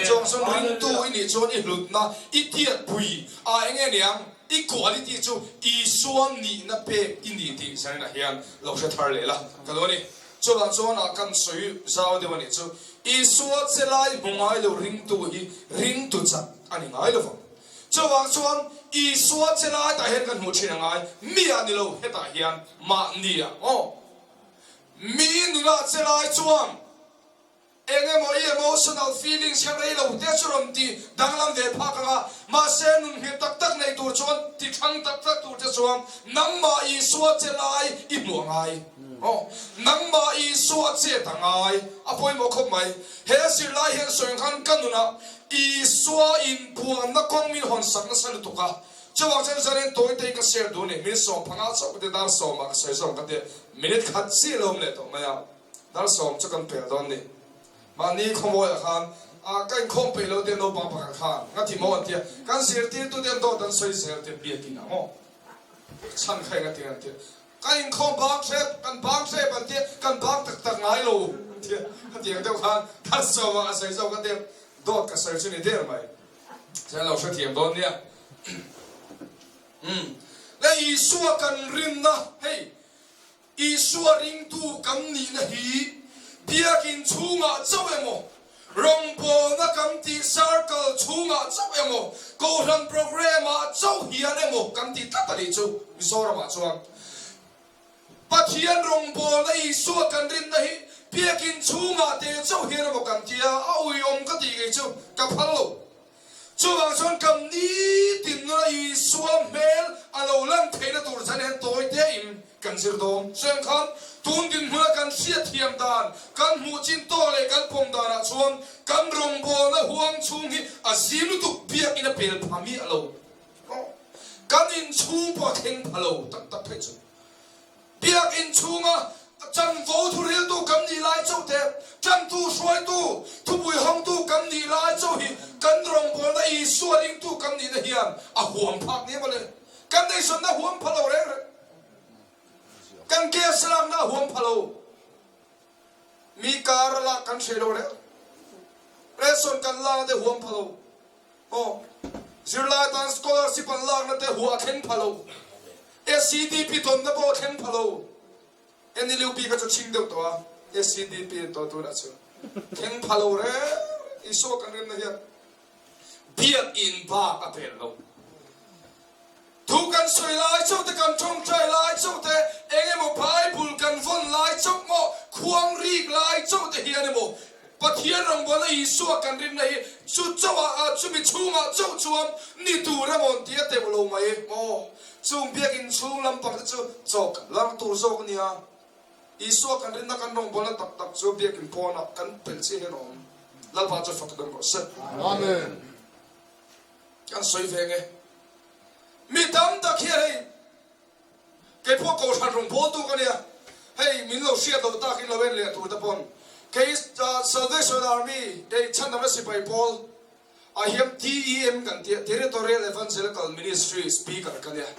จงส่งริงตูอินี่จงอีหลุดนะอีเทียบุยเงี้ยเนี่ยอีกว่าที่จู่อีส่วนนี้นับเป็นอินดีที่ใช่ไหมเฮียนเราจะทำเลยล่ะกันวันนี้จู่หลังจากนั้นกันสวยเจ้าเดี๋ยววันนี้จู่อีส่วนเซลัยมองไอ้เราริงตัวจัดอันนี้ไงล่ะฟังจู่หลังจากนั้นอีส่วนเซลัยแต่เห็นกันหัวเชียงไงมีอันนี้เราเห็นแต่เฮียนมาเนี่ยอ๋อมีนุระเซลัยจู่เอ็งเมื่อ emotional feelings แค่ไหนเราเดี๋ยวชวนที่ดังลำเดียพักกันมาเส้นนุ่งเหตุตักในตัวชวนที่ทั้งตักตัวจะชวนนั่งมาอีสวดเจริญอีหลวงไงอ๋อนั่งมาอีสวดเจตังไงอ่ะพอยบอกเขาไหมเฮสิไลเฮสวยขันกันนู่นนะอีสวดอินพวงนักคงมีหอนสังสรรค์ตุกะจะว่าจะเรียนตัวเองก็เสียดูนี่มีสองพังอาสกุเดดาร์สองมาเสียสองกันเดียมินิขัดซีลมเลยตัวไม่เอาดาร์สองจะกันเปลี่ยนตอนนี้มันนี่ขโมยอะครับกันคงไปแล้วเดี๋ยวเราบังคับกันงั้นที่มองที่กันเสียที่ตัวเดียวโดนสวยเสียที่เปลี่ยนที่นั่งอ๋อฉันใครกันที่นั่นที่กันคงบังเสพกันบังเสพกันที่กันบังตักไงลูที่ที่เดียวกันทัศน์ว่าสวยสองกันที่โดนกันสวยชนิดเดียวไหมใช่เราเสียโดนเนี่ยและอีสัวกันริมนะเฮ้ยอีสัวริงตูกันนี่นะฮีเดียกินชูงาเจ้าเอ็มรงโบนักกันที่ซาร์เคิลชูงาเจ้าเอ็มโกรันโปรแกรมเจ้าเฮียนเอ็มกันที่ตัดอะไรจูมิโซรามาจวงปัจจัยรงโบในส่วนกันรินนี่เดียกินชูงาเดียเจ้าเฮียนเอ็มกันที่เอายมกันที่ไงจูกับฮัลโหลจวงส่วนกันนี้ติดในส่วนเมลอาโลลังเทนตัวฉันเห็นตัวเดียมกันสิรดมเสียงขันตุนดินเมื่อกันเสียเทียมดานกันหูจินโตเลยกันพงดานะชวนกันรงโบและห่วงชุงที่อาศิลุตุเบียกินเปลพามีอโลกันอินชุงพอเทงพะโลตักเพชรเบียกินชุงจันโวทุเรลตุกันนี่ไล่เจ้าเทจันตูสวยตุทุบุยห้องตุกันนี่ไล่เจ้าหิกันรงโบและอีสวดิงตุกันนี่นะเฮียนห่วงพักนี้มาเลยกันได้สนนะห่วงพะโลเร่กันเกสลังนะห่วงพะโลมีการละกันเชโลเร่เรสอนกันลาเดห่วงพะโลโอ้จิลาตันสกอลาร์สิปันลางนะเดหัวเข็นพะโลSCDP ตนนะโบเข็นพะโลเอ็นนี่ลิวปีก็จะชิงเดียวตัว SCDP ตัวนะชัวเข็นพะโลเร่อิโซกันเรื่องนะเฮียเบียดอินบ้าอเปลโลทุกกันสวยลายเจ้าแต่กันชงใจลายเจ้าแต่เองโมพายบุลกันฝนลายเจ้าโมควงรีกลายเจ้าแต่เฮียนโมปะเทียนรงบอลอีสัวกันริมในชุดเจ้าชุดมีชูงเจ้าชวมนี่ตูระมนเทียเตบลงมาเอโมจุงเบียกินชูงลำปักเจ้าจกลำตูโซกันเนี่ยอีสัวกันริมนักกันรงบอลตักจูเบียกินพอนักกันเป็นเสียนอมแล้วพาจะฝักดังก็เสร็จอาเมนกันสวยเพ่งมีดำตะเคียนเก็บพวกโกชันรงโพตุกันเนี่ยให้มินเราเชียร์ตัวตากินเราเว้นเลยตัวตะปนเกสSalvation Armyได้ชั้นนำสิไปพอลอาเฮียม TEM กันเTerritorial Evangelical Ministry Speakerกันเนี่ย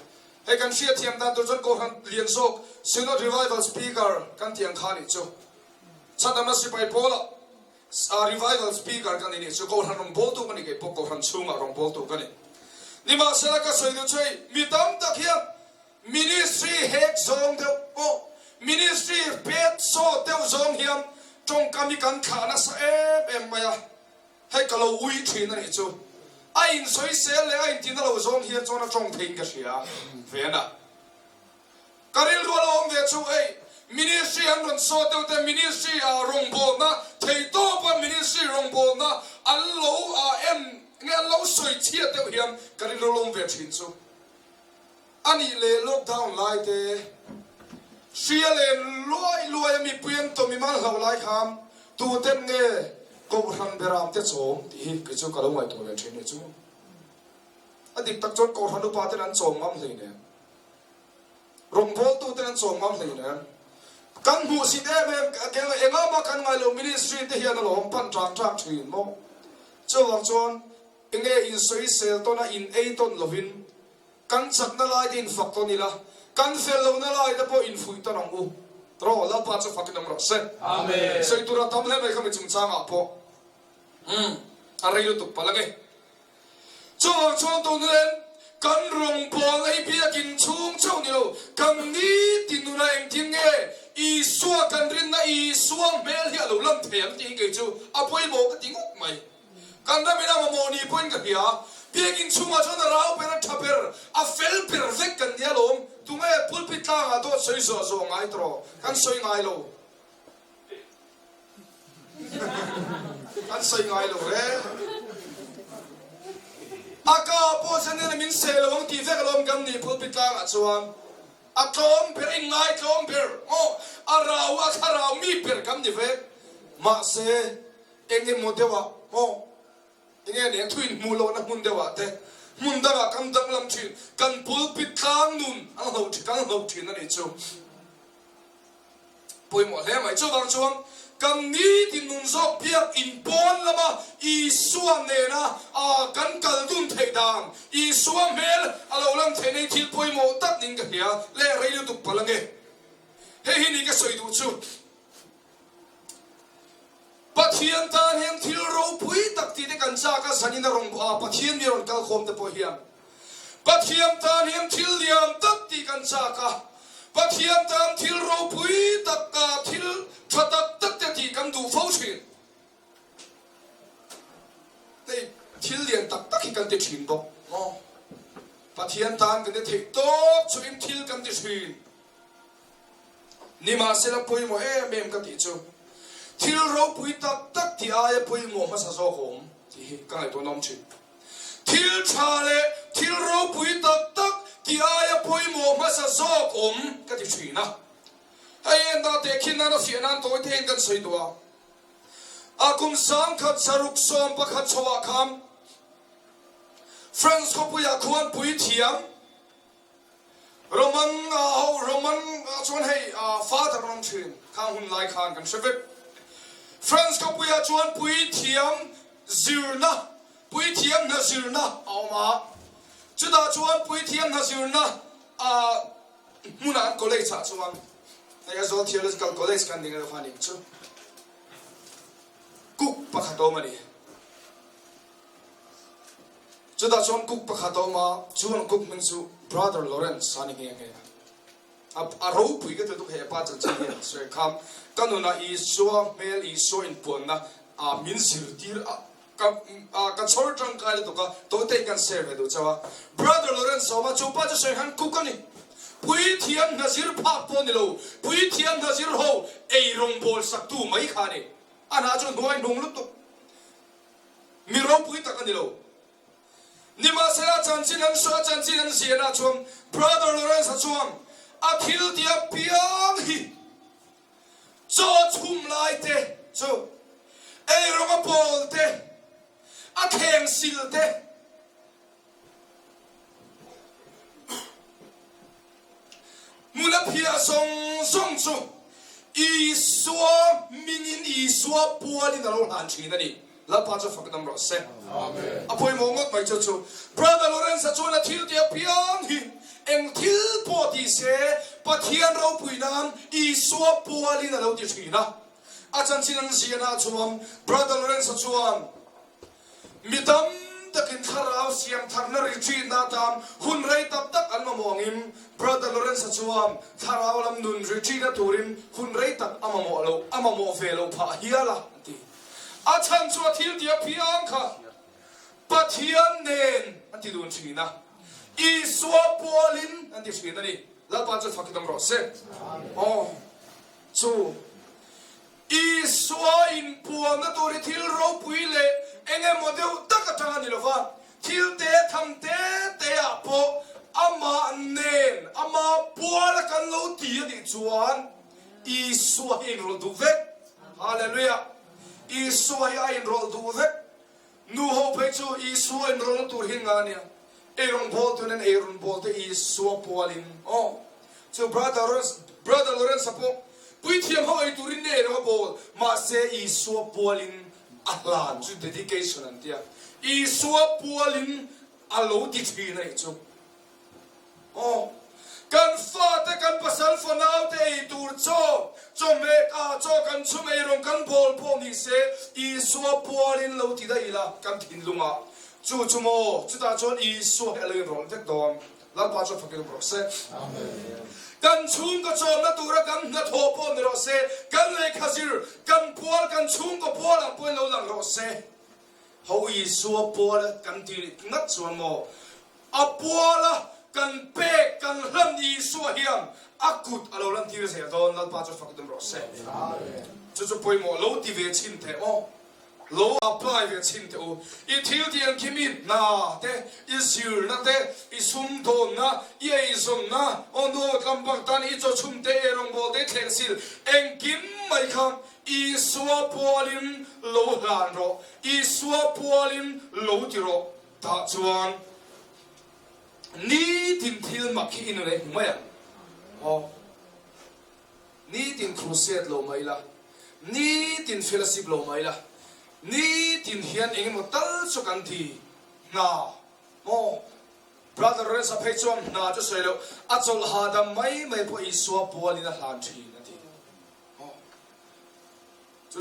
ให้กันเชียร์เทียมด้านตัวจนโกหันเลียนโซก Synod Revival Speaker กันเทียงขานี่จูชั้นนำสิไปพอลRevival Speaker กันนี่จูโกหันรงโพตุกันนี่เก็บพวกโกหันชุ่งรงโพตุกันนี่นี่มาเสร็จก็สวยดูช่วยมีดำตะเคียน ministry hek zong de o ministry pet so teu zong hiam trong kami kan khana sa em maya hay kalau ui thin ani chu ai soi sel le ai tin lo zong hiam chona trong thing ka sia vena karil ro lo ve chu ei ministry an ron so teu te ministry a rong bo na thei to pa ministry rong bo na allo a em nghe lâu soi chia teu hiam karil ro lo ve thin chu ani le lockdown lai te sia le loi mi puan to mi mal hlau lai kham tu tem nge ko ran beram te chom ti ke chu ka lo ngai to le thine chu adik tak chon ko hanu pa te an chom ngam hlei ne rong bol tu te an chom ngam hlei ne kan mu si de me ke enga ma kan ngai lo ministry te hian lo pan tang thin mo chu wang chon enge in soi sel to na in ei ton lovin kan chak na lai din fak to ni la kan fel lo na lai da po in fui ta nang u tro la pa cha fak nam ro se amen sei tu ra tam le mai kham chung chang a po a rei lu tu pa la ge chong to nen kan rong bol ai bia kin chung chau ni lo kan ni tin nu na eng tin nge i suwa kan rin na i suwa mel hi lo lam them ti ke chu a poi mo ka ting uk mai kan da mi na mo ni point ka bia Biagin chunga chona rao pera thaper a fel perfect kan dia lom tunga pulpit ta ga do soi zo zo ngai tro kan soi ngai lo kan soi ngai lo re aka po sanen min se lo ti ve lom gam ni pulpit ta ga chuan a tom per ngai tom per o a rao a kharao mi per gam ni ve ma se enge modewa o nghe nè thuyền mù lô na mun dewa te mun da kam dang lam thin kan pulpit thang nun ang ho thin ani chu poi mo le mai chu wang chuang kam ni tin nun zo pia in pon lama i suam ne na a kan kal dun thei dang i suam mel alo lam the nei thil poi mo tak ning ka hia le rei lu tu palange he hi ni ka soi du chu Pathian tan hiam thil ro pui tak ti de kan cha ka sanina rong a pathian mi ron kal khom te po hiam pathian tan hiam thil liam tak ti kan cha ka pathian tan thil ro pui tak ka thil thatak tak te ti kan du fo thin nei thil liam tak tak hi kan te thin bo pathian tan kan te thei to chuin thil kan te thin nima sela poi mo mem ka ti chu thil ro pui tak tak ti ai pui mo ma sa zo hom ti ka ai to nom chi thil cha le thil ro pui tak tak ti ai pui mo ma sa zo hom ka ti thina ai en da te khin na fi nan to te kan soi do a kum sang khat saruk som pa khat chowa kham friends ko pui a khuan pui thiam roman chon hei father rom thin khang hun lai khan kan shebek friends ko puya chuan pui thiam zirna pui thiam na zirna awma chuda chuan pui thiam na zirna a muna college cha chuan ai zo theological college kan ding fani chu kuk pakhato mani chuda chuan kuk pakhato ma chuan kuk min chu brother Lawrence sani nge a ro pui ka tu he pa chan chan so kham kanuna I so mel I so in pon na a min sir tir ka chor tang kai to ka to te kan serve do chawa brother Lawrence so ma chu pa chu han kukani pui thiam nazir pha pon lo pui thiam nazir ho ei rong bol sak tu mai khani ana chu noi nong lu to mi ro pui ta kan lo nima sera chanchin an so chanchin an siena chum brother Lawrence chuam a thil dia piang hi cho chum lai te chu ei ronga pol te a theng sil te mula phia song chu I suwa mingin I suwa puali na lo han thina ni la pa cha fak nam ro se amen apoi mongot mai chu brother Lawrence chu na thil dia piang hi eng thil po ti se pathian ro pui nan I suwa puali na lo ti thina a chan chin an siana chuam brother Lawrence chuan midam te takin tharau siam tharna retreat na tam hun rei tak tak an mamongim brother Lawrence chuam tharau lam nun retreat na turin hun rei tak amamo velo pha hiala ti a chan chu thil dia piang kha pathian nen anti dun china I swa polin anti china ni la pa chu fakidam ro se oh chu I swa in puam na tori thil ro puile enge modeu takatanga ni lova thil te tham te apo ama nen ama puala kan lo ti di chuan I swa in ro du vek hallelujah I swa in ro du vek nu ho pe chu I swa in ro tur hingania Aaron Bolton and Aaron Bolton is so polling. Oh, so brother Lawrence apo. Pui thiam ho ai turin ne ro bol. Ma se is so polling. Ahlan to dedication antia. Is so polling alo dikhi na chu. Oh, kan fa te kan pasal for now te tur cho me ka cho kan chu me rong kan bol po ni se is so polling lo ti da ila kan thin lunga. Chu mo chu ta chon I so hele ron tek dom la pa cho fakir bro se amen kan chung ko chom na tura kan na tho po ni ro se kan le khazir kan pual kan chung ko pual a poi lo lang ro se ho I so pual kan ti ngat chon mo a pual kan pe kan ram I so hiam akut alo lan ti se don la pa cho fakir bro se amen chu poi mo lo ti ve chin the o Lo apply về chín theo, I thiếu tiền kim ít na, thế I sưu na thế, I sum thôn na, I ai sum na, ông đồ làm bằng tan I cho sum thế, rong bồ thế thèn sil, anh kim mai khang, I xóa polin lo lan ro, I xóa polin lo ti ro, ta chuan, ni tin thil mặc khi inu này mày à, ni tin crusade lo mày la, ni tin fellowship lo mày la. Ni tin hian eng mo tal so kan thi na mo brother Lawrence a phechom na cho selo a chol ha da mai po I so polina han thi na ti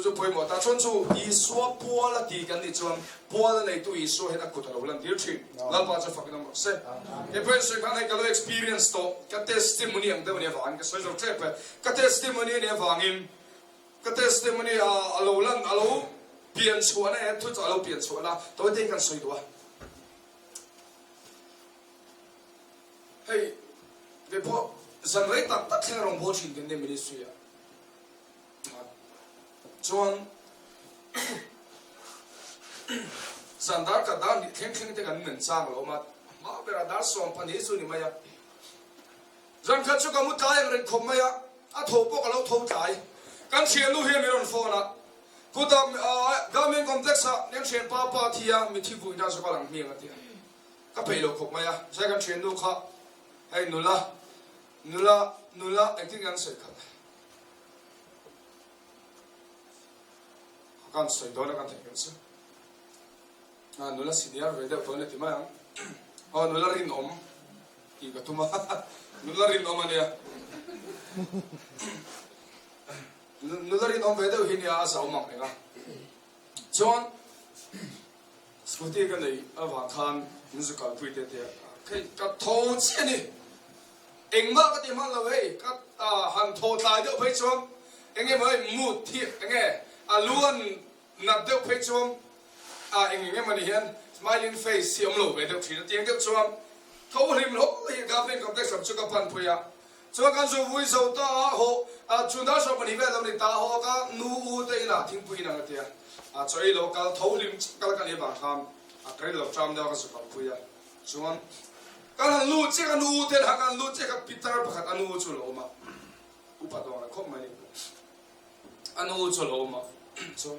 chu poi mo ta chon chu I so pola ti kan ni chon pola nei tu I so heta kutaro lan dir thi la pa cha fakina mo se e pen se kan ai ka lo experience to ka testimony ang de ne van ka so jo trepe ka testimony ne vangin ka testimony a lo lan alo Pian chua na thu cha lo pian chua na to te kan soi do hey ve po zan rei tak tak theng rong bo chin den de ministry ya chuan sandar ka dan theng te kan nen chang lo ma bera dar som pan hi su ni ma ya zan kha chu ka mu tai ren khom ma ya a tho po ka lo tho tai kan thian lu he mi ron phone a Kudam government complex neng chen pa thia mi thi vui da so lang mi ngatia ka pelo khop maya second chen du kha ai nula acting an sai kha kan sai do na kan the kan sa nula senior ve da pone ti ma nula rin om ti ka tuma nula rin om ania Nularin om ve deu hin ya sa omang nga John Scotty ka nei awa khan musical puite te kai ka tho che ni engma ka ti man la wei ka han tho tai deu phei chom enge mai mu thi enge aluan na deu phei chom enge mani hian smiling face si om lo ve deu thi tiang deu chom tho him lo hi government complex of chuka pan puya cho kan so vui so ta ho chunda so pani ve lam ni ta ho ka nu u te ina thing pui na tia choi local tholim kal kan e ba kham kai lo tram da ka so ka puya chuan kan lu che kan u te ha kan lu che ka pitar pakhat anu chu lo ma upa do na khom mani anu chu lo ma so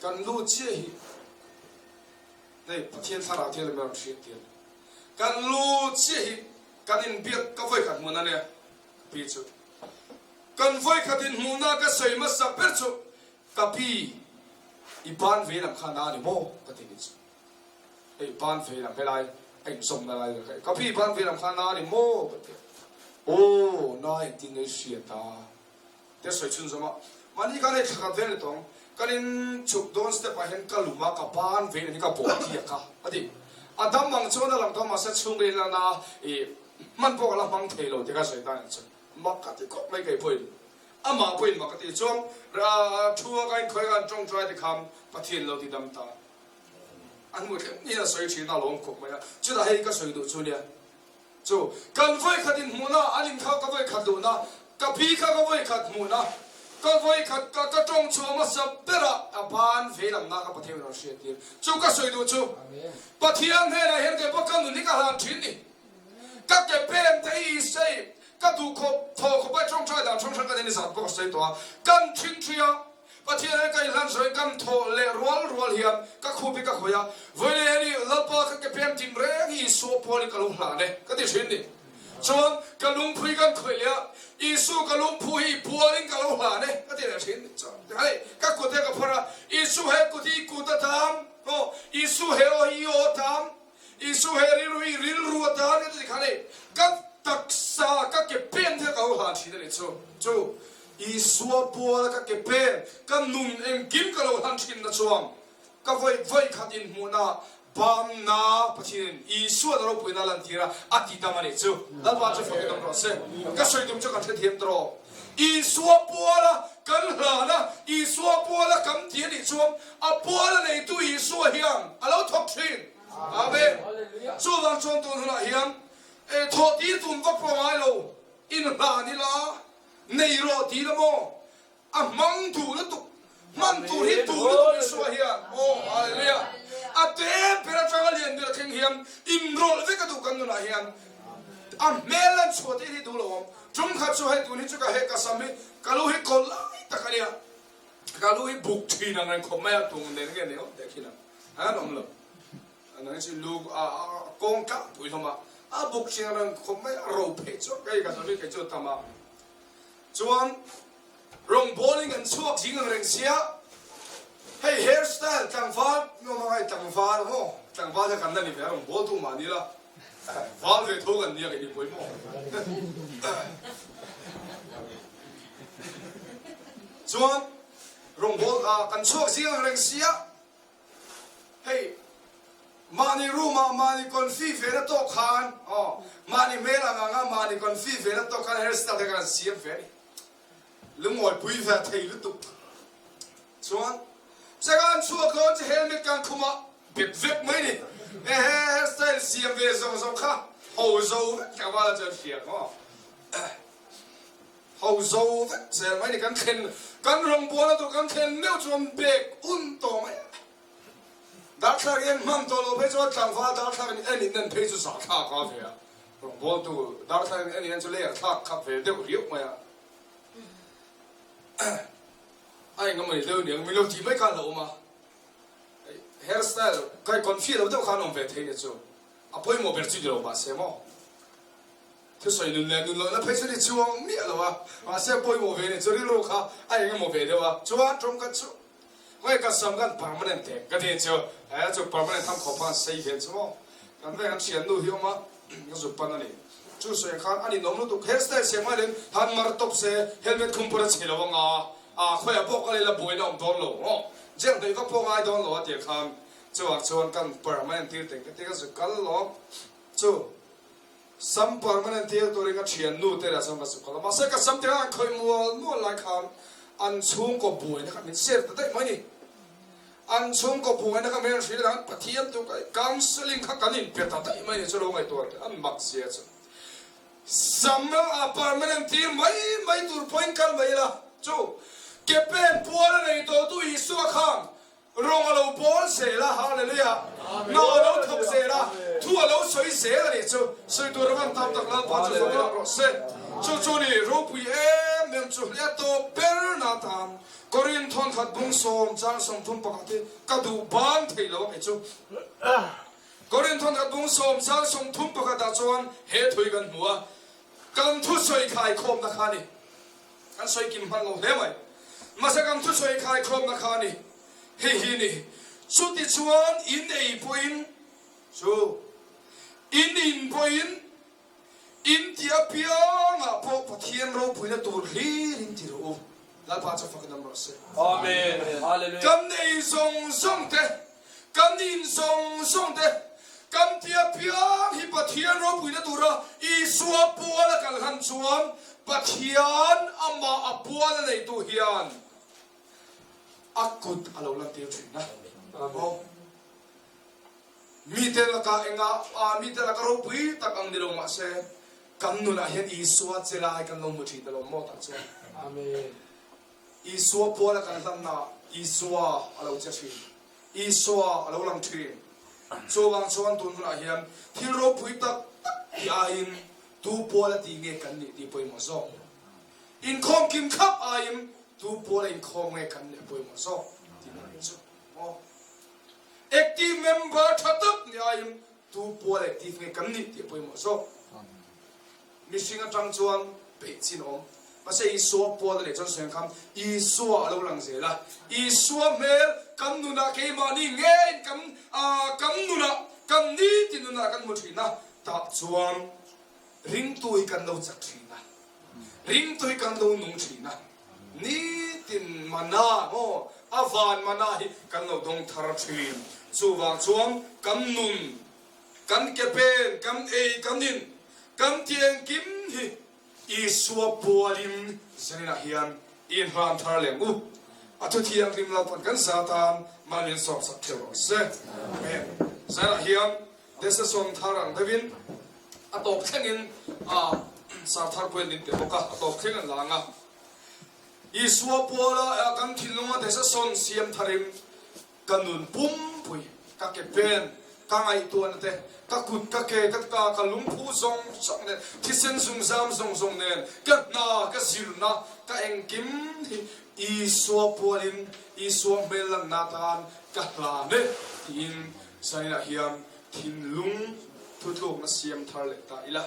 kan lu che hi nei pathian thara the le mer shi tian kan lu che hi kan in biak ka voi khat mun na ne Pichu. Kan voi khatin huna ka sei ma sa perchu kapi ipan ve lam khana ni mo katin chu. Ei pan ve lam pelai ai som na lai ka kapi ipan ve lam khana ni mo katin. Oh nai tin nei siata. Te soi chun zama mani ka le khat ve le tong kanin chuk don step a hen kaluma ka pan ve ni ka po ti ka ati อาดัมมังชวนหลังทอมาเสชงเรียนนะมันพวกเรามังเทโลที่ก็ใส่ได้จนมักกะติก็ไม่เคยพูดอามาพูดมักกะติช่วงทัวร์กันคุยกันจงใจที่คำปะเทียนเราที่ดำตาอันมือนี่นะสวยชีน่าลงคุกไหมอะจุดอะไรก็สวยดูจุดเนี่ยจูกันไว้ขัดอินมูนะอันนี้เขาก็ไว้ขัดดูนะกับพี่เขาก็ไว้ขัดมูนะก็ไว้ขัดก็จงชัวมาสับเปร่าบ้านเวลานักปะเทียนเราเสียทีจูก็สวยดูจูปะเทียนเฮ้ยนะเห็นเด็กพวกกันนี่ก็หาทิ้งนี่ก็เก็บเป็นที่ใส่ก็ดูขบทอขบไปจงใจด่าจงใจกันนี่สัตว์ก็ใส่ตัวกันทิ้งเชียปะเทียนก็ยันสวยกันทอเล่รัวเฮียนก็คู่ไปก็คุยวันนี้นี่ลับปากก็เก็บเป็นทีมเร่งอีสุพอลิกลุงหลานเนี่ยก็ที่ทิ้งนี่ชวนกลุงพูดกันคุยเลยอีสุกลุงพูดบัวลิงกลุงหลานเนี่ยก็ที่ทิ้งนี่จ้ะเฮ้ยก็กูเด็กก็พอละอีสุเฮกูที่กูตะทำโอ้อีสุเฮโอฮิโอทำอีสุเฮริรัวทำนี่ที่เขาเนี่ยก็ตักษาก็เก็บเป็นที่กลุงหลานที่นี่จูอีสัวปัวก็เก็บเป็นก็นุ่มเอ็งกินก็เราทันชินนะช่วงก็ไว้ขัดอินหัวนาบามนาปะชินอีสัวเราปุยนาลันทีระอธิตามันจูแล้วว่าจะฟังกันต่อเสก็ช่วยตุ้มจะกันเทียมตรออีสัวปัวละกันหลานะอีสัวปัวละกำเทียนอีช่วงอ่ะปัวละในตัวอีสัวเฮียงอ่ะเราทบชินอาเบช่วงหลังช่วงตัวนั้นเฮียงทอดีตุนก็พอไม่รู้อินหลานี่ละในรถที่ละโมมังดูละตุมันดูที่ดูละตุสวยเฮียโอ้อะไรเนี่ยเต็มเปร่าจังเลยเนี่ยเข่งเฮียอินรถเวก็ดูกันดูนะเฮียเมลันสวยที่ดูละโมจุ่มขัดสวยดูนี่จุกเฮกัสามีกาลูฮิคนละตะกันเนี่ยกาลูฮิบุกทีนั่งนั่งคอมไม่ตุงเนี่ยเนี่ยเด็กที่นั่นน้องเลยนั่นคือลูกกงกับปุยทำมาบุกทีนั่งคอมไม่รูปเพจก็ยังกันไม่เคยจุดทำมาจวนรองบอลลิงกันช่วงจิงเริงเสียให้เฮร์สไตล์ต่างฟ้าโน้มให้ต่างฟ้าโม่ต่างฟ้าจะกันได้นี่เพื่อนรองบอลทุ่งมานี่ละฟ้าเลยทุ่งกันนี่กันนี่ป่วยโม่จวนรองบอลกันช่วงจิงเริงเสียให้มานี่รู้มานี่คนฟีเฟรตโตขานมานี่เมล่างมานี่คนฟีเฟรตโตขานเฮร์สไตล์กันเสียเฟรลุงหอยปุยแฝดไทยลุตุส่วนจากการชัวร์เขาจะเฮลเมตกันคุมาเบ็ดเว็บไหมนี่เฮ้สไตล์เสียเวสองข้าโฮโซกับว่าจะเสียก็โฮโซเสียไหมนี่กันเข็นกันรองบัวแล้วตัวกันเข็นเลี้ยวจนเบรกอุ่นโตไหมดักทางเองมันตัวเราเพจว่าต่างฟ้าดักทางเอ็นนี่นั่นเพจสักข้าข้าเฟียรองบัวตัวดักทางเอ็นนี่นั่นจะเลี้ยข้าข้าเฟียเดี๋ยวเรียกไหมไอ้ก็ไม่เลี้ยวเนี่ยไม่เลี้ยวที่ไม่กันหรอกมาเฮร์สไตล์ใครคนฟีเราเดี๋ยวข้าน้องเวทีเนี่ยจูพอยโมเบอร์จีเดียวมาเสียมั้งที่สวยนุ่นเลยแล้วเพจนี่จูว่ามีอะไรวะมาเสียพอยโมเบอร์เนี่ยจูริโลค่ะไอ้ก็โมเบอร์เดียวจูว่าตรงกันจูไว้ก็สำคัญpermanentก็เดี๋ยวจูจู permanent ทำขอบพัน4เดือนใช่มั้งกันได้กันเชียนดูเหี้ยมาก็จุดปันนั่นเองจูสวยขันอันนี้น้องนุ่งเฮร์สไตล์เสียมาเลยหันมาตบเสียเฮลเมตคุมปวดเสียแล้วว่าค่อยพวกอะไรละบุยน้องโดนหลงเจ้าเด็กก็พวกไอ้โดนหลงเดี๋ยวคำจูชวนกัน permanent ที่แต่งที่ก็จะกันหลงจูสัม permanent ที่ตัวเองก็เชียนนู่นแต่ละสัมก็สุขแล้วมาเสกสัมที่อ่ะเคยมัวหลายคำอันชุ่มก็บุยนะครับมันเสียแต่ได้ไหมนี่อันชุ่มก็บุยนะครับไม่ต้องเสียแล้วปะเทียนตัวกังสลิงขัดกันนี่เปียตาได้ไหมนี่จะลงไอ้ตัวอันมักเสียจ้ะสัมpermanent ที่ไม่ตัวพอยกันไม่ละจูเก็บเป็นปัวในตัวตุยสัวข้างรองเราบอลเสียละฮาเลลูยาน้าเราทบเสียละทั่วเราสวยเสียละนี่จูสวยตัวเราทำตักละพอจะฟังเราเสียจูนี่รูปเอ็มเอ็มจูเลียตัวเปรนาตามกอรินทอนขัดบุ้งสมจางสมทุ่มปกติกระดูบานเทลไอจูกอรินทอนขัดบุ้งสมจางสมทุ่มปกติจวนเฮถุยกันหัวกันทุสวยขายคมนะค่ะนี่กันสวยกินมันเราเท่ไหมมาสักกันทุสวยขายคมนะค่ะนี่เฮ้ยนี่สุดที่ชวนอินเอพอยน์ชูอินพอยน์อินที่อาเปียงพอปะเทียนเราพอยน์ตัวฮีรินที่รู้แล้วพาจะฟังน้ำรัสอาเมนฮาเลลูยากันในทรงเตกันอินทรงเต กันเทียเพียงฮิปะเทียนรบวินตุระอีสัวปัวละกันหันชวนปะเทียนอามาอปัวละในตัวเฮียนอากุดอาลูลังเทียวถึงนะมีเทลกาเองมีเทลการูปีตักอังดิลงมาเสกันนุนะเห็นอีสัวเจลาให้กันลงมุทีตลอดมอตักชวนอาเมนอีสัวปัวละกันตั้งนาอีสัวอาลูจะชีอีสัวอาลูลังชีชวนชวนตุนนะเห็นที่รูปีตักที่อาอินตูปัวละที่เงกันนี่ที่ป่วยมาซ้ออินคอมกิมขับอาอินตูปัวละอินคอมเงกันนี่ป่วยมาซ้อที่นั่นซ้อactive member thatak ni ayim tu pol active nge kamni ti poi mo so missing atang chuan pe chin om ma se iso pol le chon sen kham iso alo lang zela iso mel kam nu na ke ma ni nge kam nu na kam ni ti nu na kan mo thina ta chuan ring tu I kan lo chak thina ring tu I kan lo nung thina ni tin mana mo avan mana hi kan lo dong thar thin chuwang chuang kam nun kan kepen kam kam nin kam tiang kim hi I suwa pualin sanina hian in han thar lem u atu thiang rim la pan kan satan manin sok sak thero se amen sana hian desa som tharang davin atok thengin sa thar poin din te boka atok thengan langa I suwa puala kan thilunga desa son siam tharim kanun pum pui ka ke pen ka ngai tuan te ka kut ka ke ka lung phu song song ne thisen sung zam song song nen ka na ka zir na ka eng kim I suwa pualin I suwa melan na tan ka la ne tin sanina hiam thin lung thutlok na siam thar le ta ila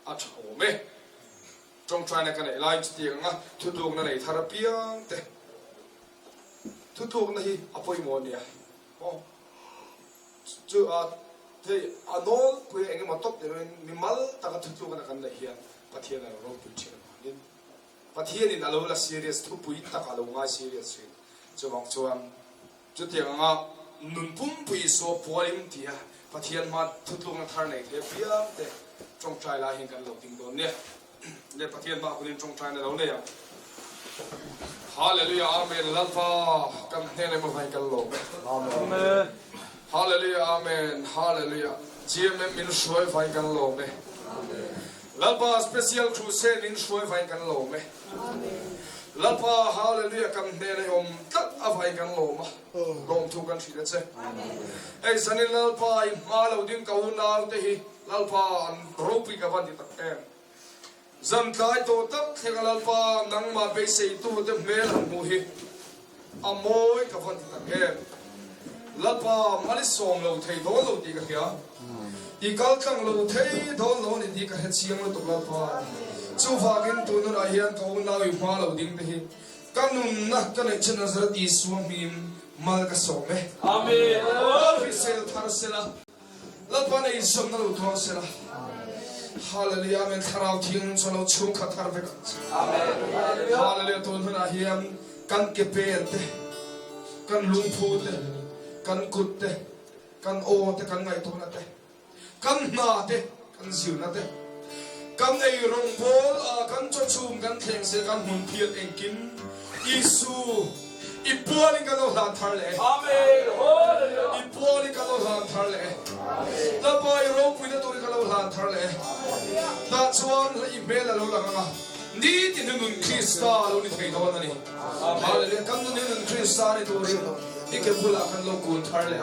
a thau me trong trai na ka nei lai ti nga thutlok na nei tharapiang te thutlok na hi apoi mo nia chu thế nó quê anh mà tốt để mình mal ta cái thực dụng là cái này hiện pathian là rau bún chén nên pathian thì là lâu là serious thu bún ta cả lâu ngay serious chuyện cho bằng chuan cho tiếng ngà nun pum bún so polim thì pathian mà thực dụng là thar này thế phía thế trong trai là hiện cái lâu tiếng đồn nè để pathian mà cũng trong trai là lâu nè Hallelujah amen lalpa kam ne ne mo vai kal lo amen Hallelujah amen hallelujah GMM min shoi vai kan lo me amen lalpa special crusade min shoi vai kan lo me amen lalpa hallelujah kam ne ne om tat avai kan lo ma long thu kan thile che amen ei sanin lalpa I ma lo din ka una te hi lalpa an ropi ka van di tak em zam kai to tak thega lalpa nang ma be sei tu te mel mu hi amoi ka van di tak em lalpa mali som lo thei do lo ti ka kya I kal tang lo thei do lo ni ti ka he chiang lo to lalpa chu wagin tu nu ra hian ko na wi ma lo ding te hi kanun na ka nei chen nazar ti suam him mal ka som me amen fi sel thar sela lalpa nei som na lo thon sela hallelujah amen tharau thing chalo chu kha thar ve amen hallelujah tu nu ra hian kan ke pe te kan lung phu te kan kut te kan o te kan ngai to na te kan na te kan ziu na te kan ei rong bol kan cho chum kan theng se kan hun phiat eng kim Isu I puali kan lo lan thar le amen hallelujah I puali kan lo lan thar le amen la pai ro pui na to kan lo lan thar le ta chuan I mel lo la nga ni tin nun Krista lo ni thei do na ni hallelujah kan nun Krista ni to ri Ike pula kan lo kun thar le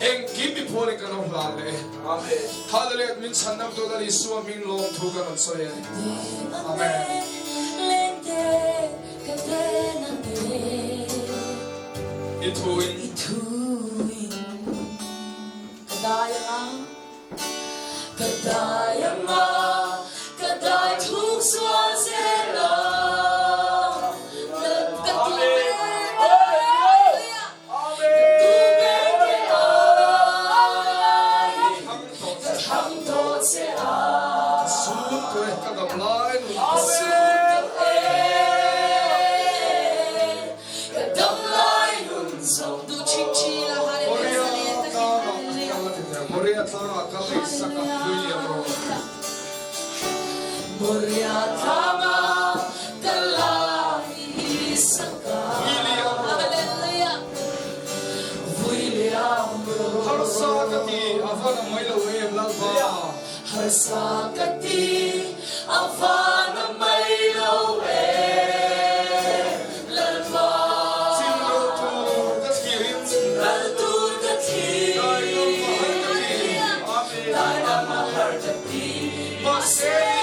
eng kimi pole kan lo lan le amen hallelujah min sanam to da Isu min lo thu kan so ye amen lente kadena te ituin kadaya nga kaday thuk swa zela Maria Tara Kali Saka William Ro. Moria tama kalai saka. William Ro. Hallelujah. William Ro. Harsa Kati Avana Maila William Lalpa. Harsa kati avana mailo lalva. Simro Tu Kaskirin. Altur kati. Daya mahar kati. Masay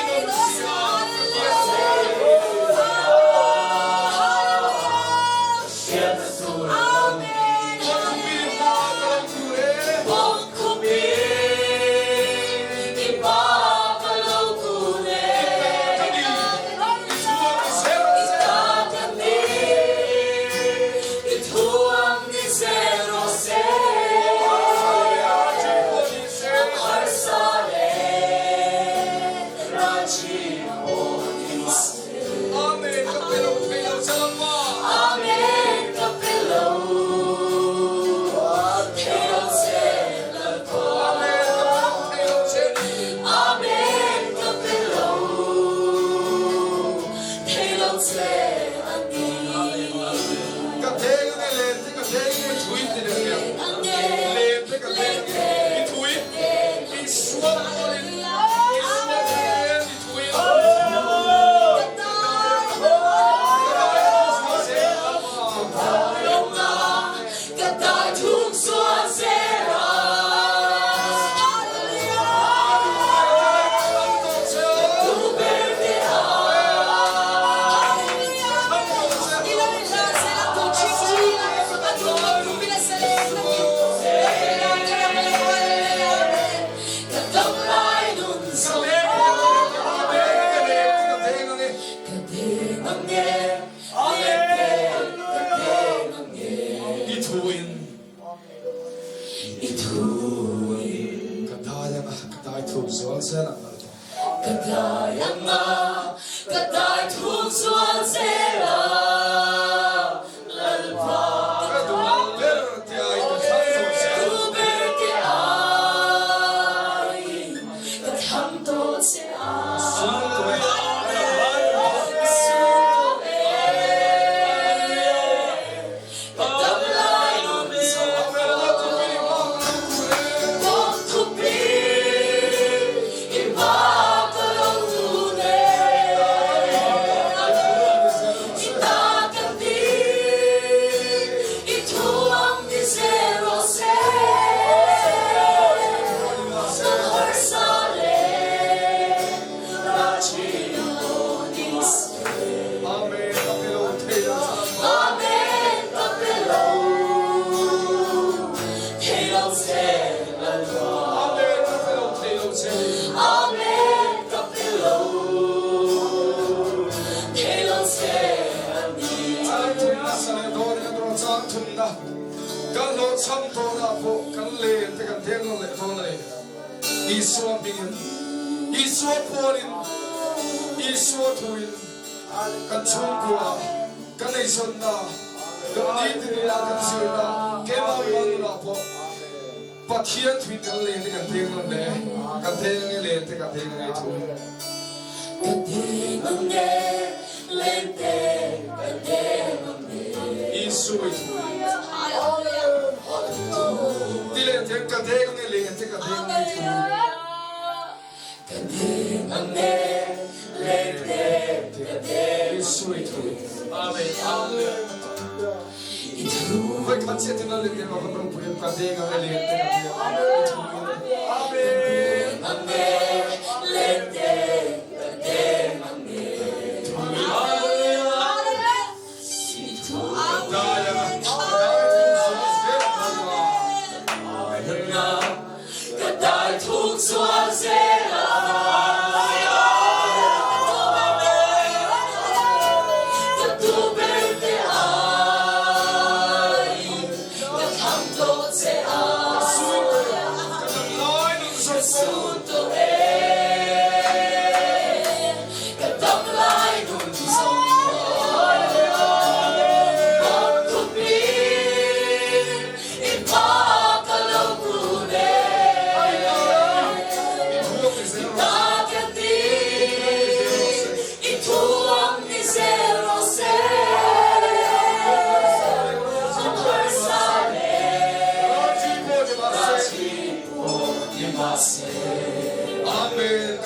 Amen.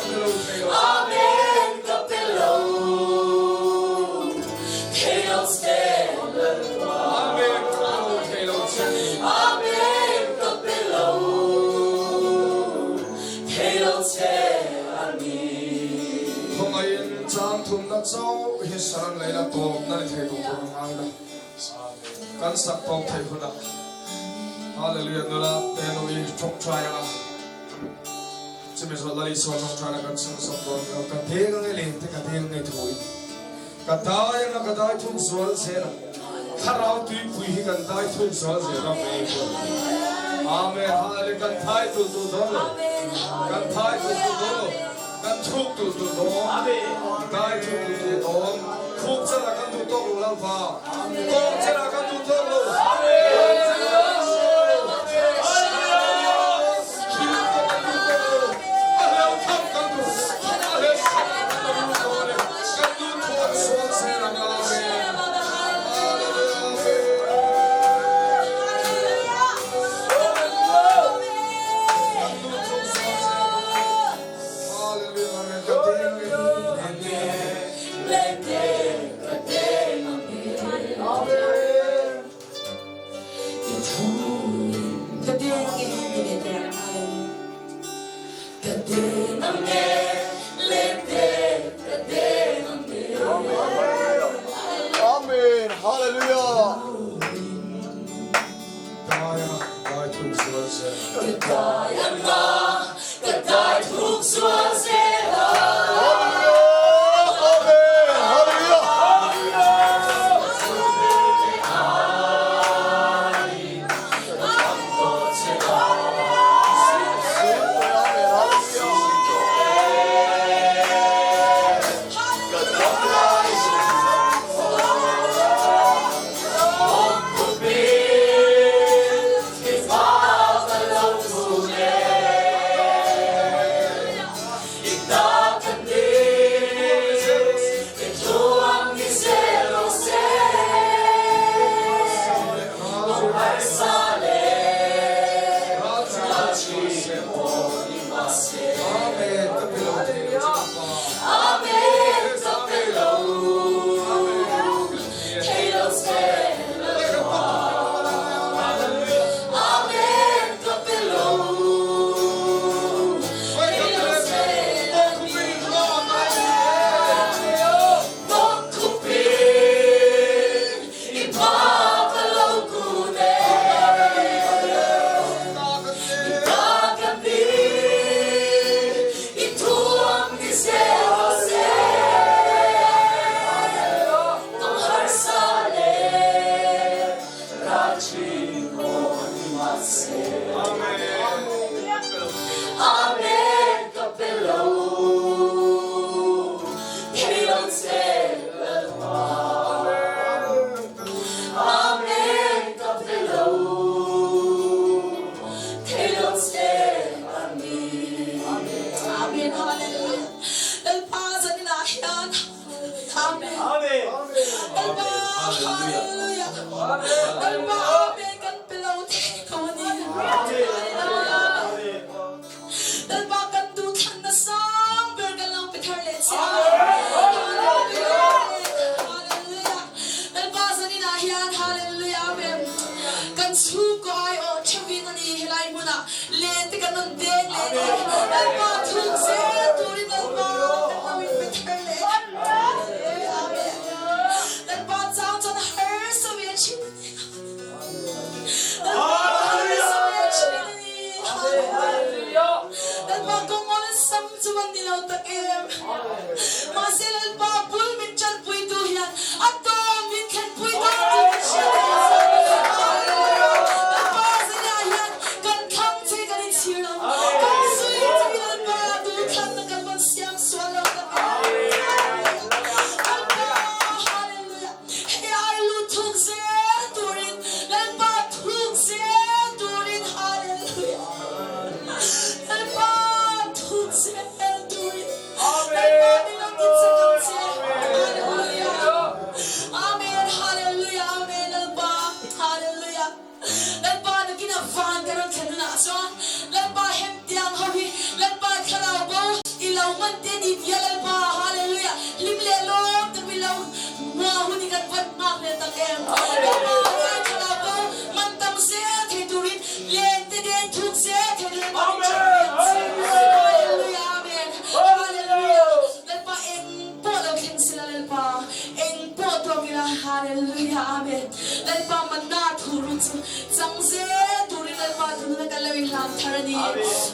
Amen. Kapelo. Chaos day. Amen. Amen. Kapelo. Chaos day. Không ai trang thùng na châu hi saran leila top na ni thei tu tu ngai na. Kan sak top thei khuna. Hallelujah nula teno i chok try nga. Chimi so lali so chok try na kan sing som don ka te ngai le te ka te ngai thui. Ka dai na ka dai thun sol se na. Tharau tui pui hi kan dai thun sol se na me ko. Amen. Hallelujah kan thai tu tu don. Kan thai tu tu don. Kan chuk tu tu don. Dai tu tu don. Khuk cha la kan tu to lu la fa. Kong cha la kan tu to lu. Amen. Hallelujah. Kadai thuk suan se la. ธรณี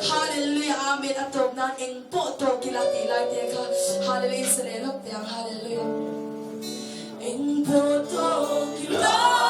ฮาเลลูยาอาเมนอัตโตนั้นเองโปโตกิลาติไลเตค่ะฮาเลลูยาเสด็จรับเตียงฮาเลลูยาเองโปโตกิลา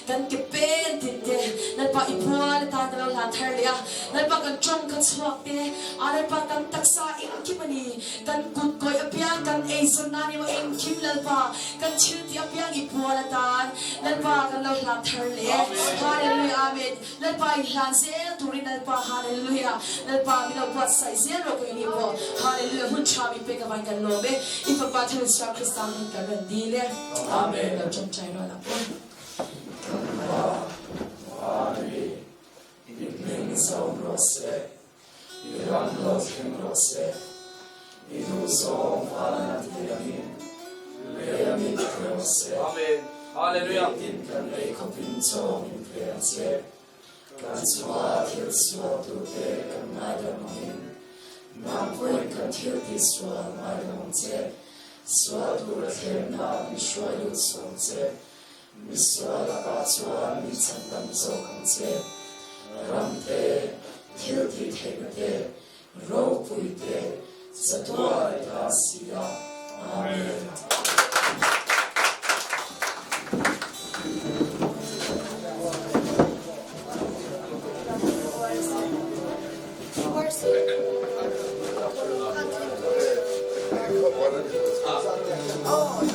กันเก็บเป็นติดเดนั่นปะอีพัวนั่นตาเราหลานเธอเลยนั่นปะกันจงกันสวกเดอะไรปะกันตักษาเองคิดมันนี่กันกุดกอยอภิยังกันเอสนานี่ว่าเองคิดนั่นปะกันชื่อที่อภิยังอีพัวนั่นตานั่นปะกันเราหลานเธอเลยฮาเลลูยาอาเมนนั่นปะอีหลานเสียตุรินั่นปะฮาเลลูยานั่นปะมีเราปัดใส่เสียเราก็ยังพอฮาเลลูยาหุ่นชามีเป็นกำลังกันโลเบอีพระบาทเทวสาคริสต์มีกันเรื่องดีเลยอาเมนเราจงใจรอหลับAmen. Halleluja. Oh,